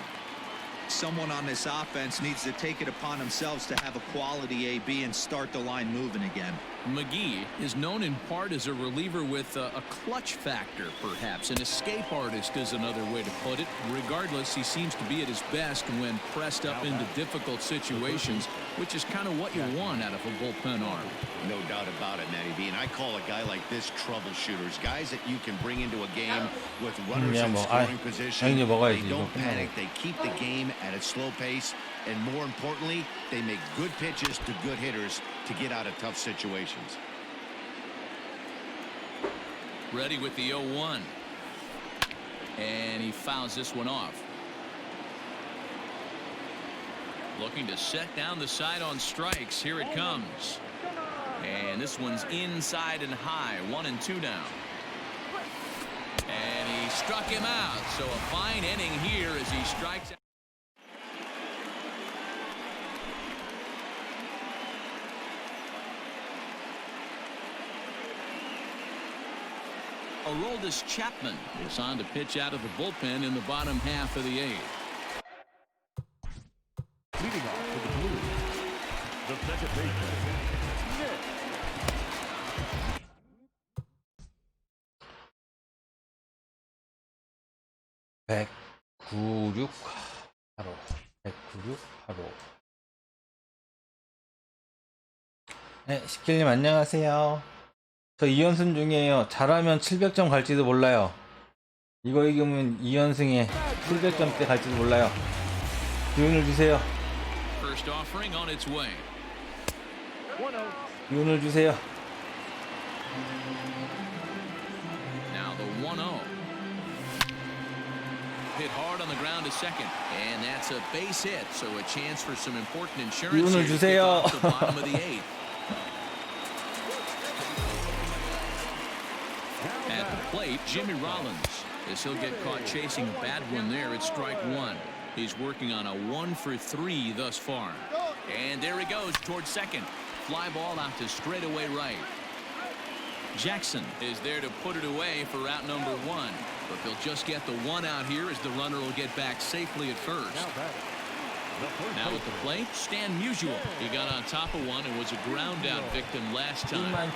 Someone on this offense needs to take it upon themselves to have a quality AB and start the line moving again. McGee is known in part as a reliever with a clutch factor, perhaps. An escape artist is another way to put it. Regardless, he seems to be at his best when pressed up into difficult situations, which is kind of what you want out of a bullpen arm. No doubt about it, Matty B. And I call a guy like this troubleshooters. Guys that you can bring into a game with runners in scoring position. They don't panic. They keep the game at a slow pace. And more importantly, they make good pitches to good hitters to get out of tough situations. Ready with the 0-1. And he fouls this one off. Looking to set down the side on strikes. Here it comes. And this one's inside and high. 1-2 now. And he struck him out. So a fine inning here as he strikes out. Aroldis Chapman is on to pitch out of the bullpen in the bottom half of the 8th. Leading off for the Blues, the second baseman, Nick. 196 8호 196 8호. 네, 식길님 안녕하세요. 저 2연승 중이에요. 잘하면 700점 갈지도 몰라요. 이거 이기면 2연승에 700점대 갈지도 몰라요. 기운을 주세요. First offering on its way. 기운을 주세요. Now the 1-0. Hit hard on the ground to second, and that's a base hit. So a chance for some important insurance 기운을 here to 주세요. kick off the bottom of the 8th. At the plate, Jimmy Rollins, as he'll get caught chasing a bad one there at strike 1. He's working on a 1-for-3 thus far. And there he goes towards second. Fly ball out to straightaway right. Jackson is there to put it away for out number 1. But they'll just get the 1 out here as the runner will get back safely at first. Now at the plate, Stan Musial. He got on top of one and was a ground out victim last time.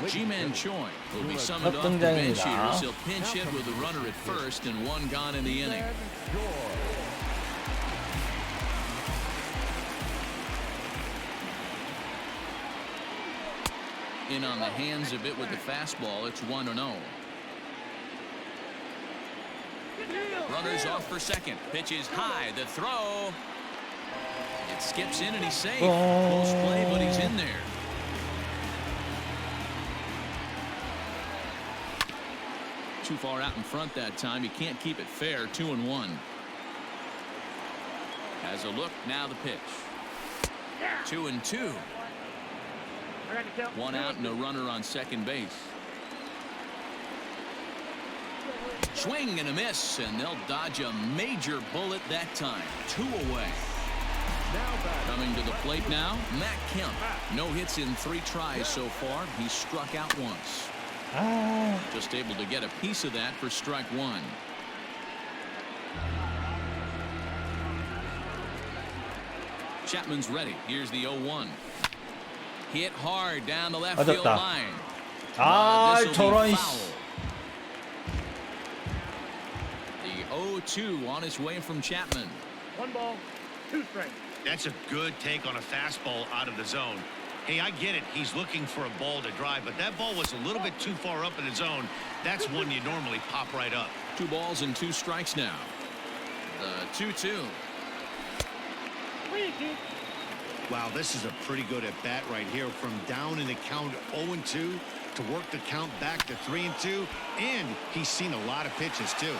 Ji-Man Choi will be summoned off the bench here as he'll pinch hit with the runner at first and 1 gone in the inning. In on the hands a bit with the fastball. It's 1-0. Runners off for second. Pitch is high. The throw. It skips in and he's safe. Close play, but he's in there. Too far out in front that time. He can't keep it fair. 2-1. Has a look. Now the pitch. 2-2. 1 out and a runner on second base. Swing and a miss, and they'll dodge a major bullet that time. 2 away. Coming to the plate now, Matt Kemp. No hits in 3 tries so far. He's struck out once. Just able to get a piece of that for strike 1. Chapman's ready. Here's the 0-1. Hit hard down the left field line. 저런. The 0-2 on its way from Chapman. 1 ball, 2 strikes. That's a good take on a fastball out of the zone. Hey, I get it. He's looking for a ball to drive, but that ball was a little bit too far up in the zone. That's one you normally pop right up. 2 balls and 2 strikes now. The 2-2. Wow, this is a pretty good at bat right here. From down in the count 0-2 to work the count back to 3-2, and he's seen a lot of pitches too.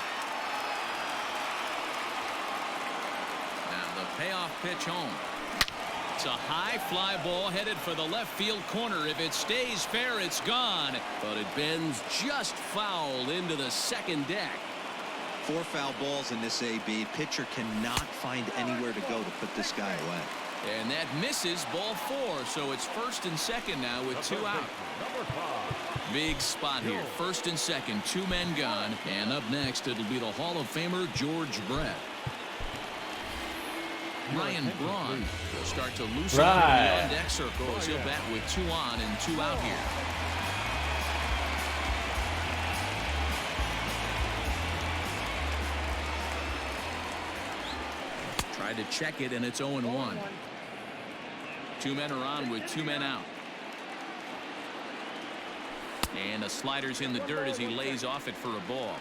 Now the payoff pitch home. It's a high fly ball headed for the left field corner. If it stays fair, it's gone, but it bends just foul into the second deck. 4 foul balls in this AB. Pitcher cannot find anywhere to go to put this guy away. And that misses, ball 4. So it's first and second now with 2 out. Big spot here. First and second, 2 men gone. And up next, it'll be the Hall of Famer George Brett. Ryan Braun will start to loosen up in the on-deck circle as he'll bat with 2 on and 2 out here. Tried to check it, and it's 0-1. 2 men are on with 2 men out. And the slider's in the dirt as he lays off it for a ball.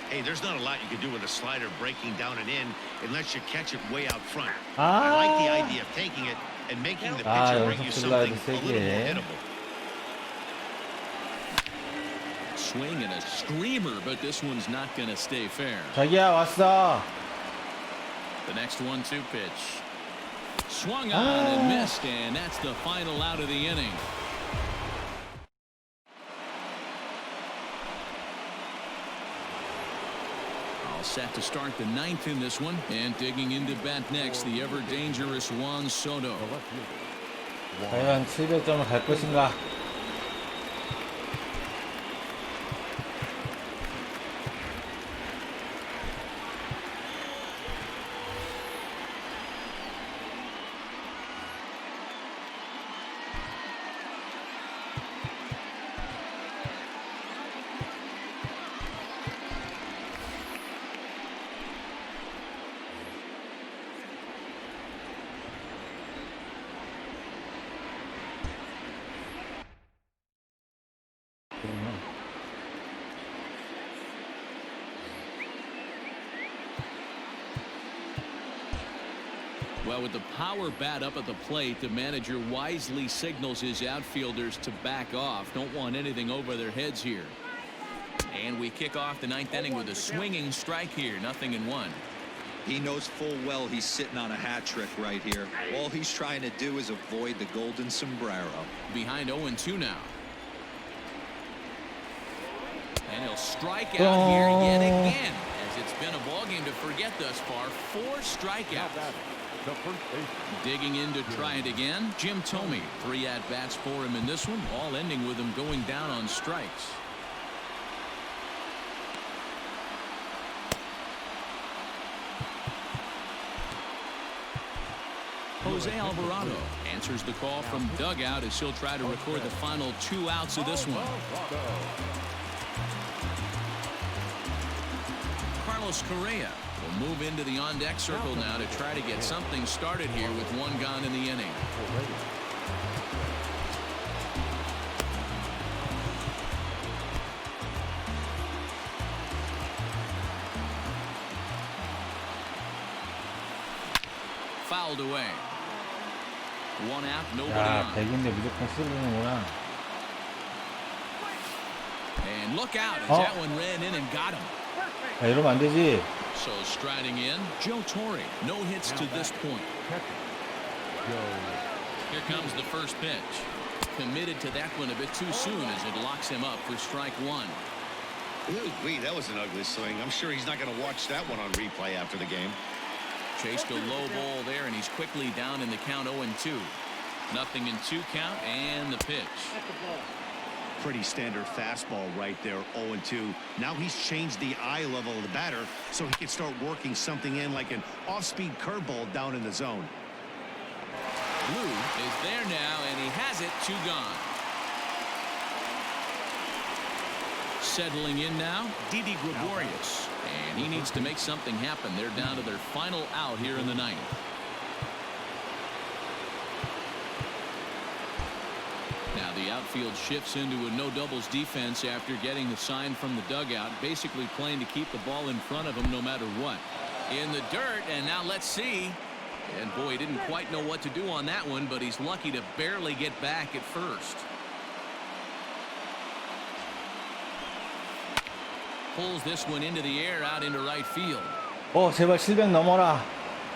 Hey, there's not a lot you can do with a slider breaking down and in unless you catch it way out front. I like the idea of taking it and making the pitcher bring you something a little more hittable. Swing and a screamer, but this one's not going to stay fair. 자기야 왔어. The next 1-2 pitch. Swung on and missed, and that's the final out of the inning. All set to start the 9th in this one, and digging into bat next, the ever dangerous Juan Soto. 과연 700점을 갈 것인가? Well, with the power bat up at the plate, the manager wisely signals his outfielders to back off. Don't want anything over their heads here. And we kick off the ninth inning with a swinging strike here. 0-1. He knows full well he's sitting on a hat trick right here. All he's trying to do is avoid the golden sombrero. Behind 0-2 now. And he'll strike out here yet again, as it's been a ball game to forget thus far. 4 strikeouts. Digging in to try it again, Jim Thome. 3 at-bats for him in this one, all ending with him going down on strikes. Jose Alvarado answers the call from dugout as he'll try to record the final 2 outs of this one. Carlos Correa will move into the on-deck circle now to try to get something started here with 1 gone in the inning. Fouled away. 1 out, nobody 야, on. 100인데 무조건 쓰는구나. And look out as that one ran in and got him. 야, 이러면 안 되지. So striding in, Joe Torre. No hits to this point. Here comes the first pitch. Committed to that one a bit too soon as it locks him up for strike 1. Ooh, that was an ugly swing. I'm sure he's not going to watch that one on replay after the game. Chased a low ball there, and he's quickly down in the count 0-2. 0-2 count, and the pitch. Pretty standard fastball right there, 0-2. Now he's changed the eye level of the batter so he can start working something in like an off-speed curveball down in the zone. Blue is there now, and he has it. 2 gone. Settling in now, Didi Gregorius. And he needs to make something happen. They're down to their final out here in the 9th. Now the outfield shifts into a no doubles defense after getting the sign from the dugout, basically playing to keep the ball in front of him no matter what. In the dirt, and now let's see. And boy, he didn't quite know what to do on that one, but he's lucky to barely get back at first. Pulls this one into the air out into right field. 제발 700 넘어라.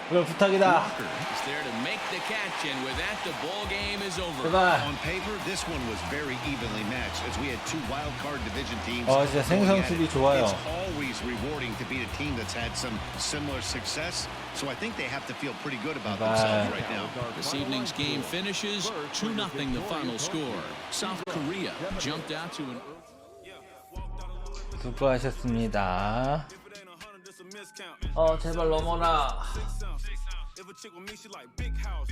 그걸 부탁이다. Walker is there to make the catch, and with that, the ball game is over. 제발. On paper, this one was very evenly matched as we had 2 wild card division teams. 진짜 생성 수비 좋아요. It's always rewarding to beat a team that's had some similar success. So I think they have to feel pretty good about themselves right now. This evening's game finishes 2-0 the final score. South Korea jumped out to an 수고하셨습니다. 제발 넘어라.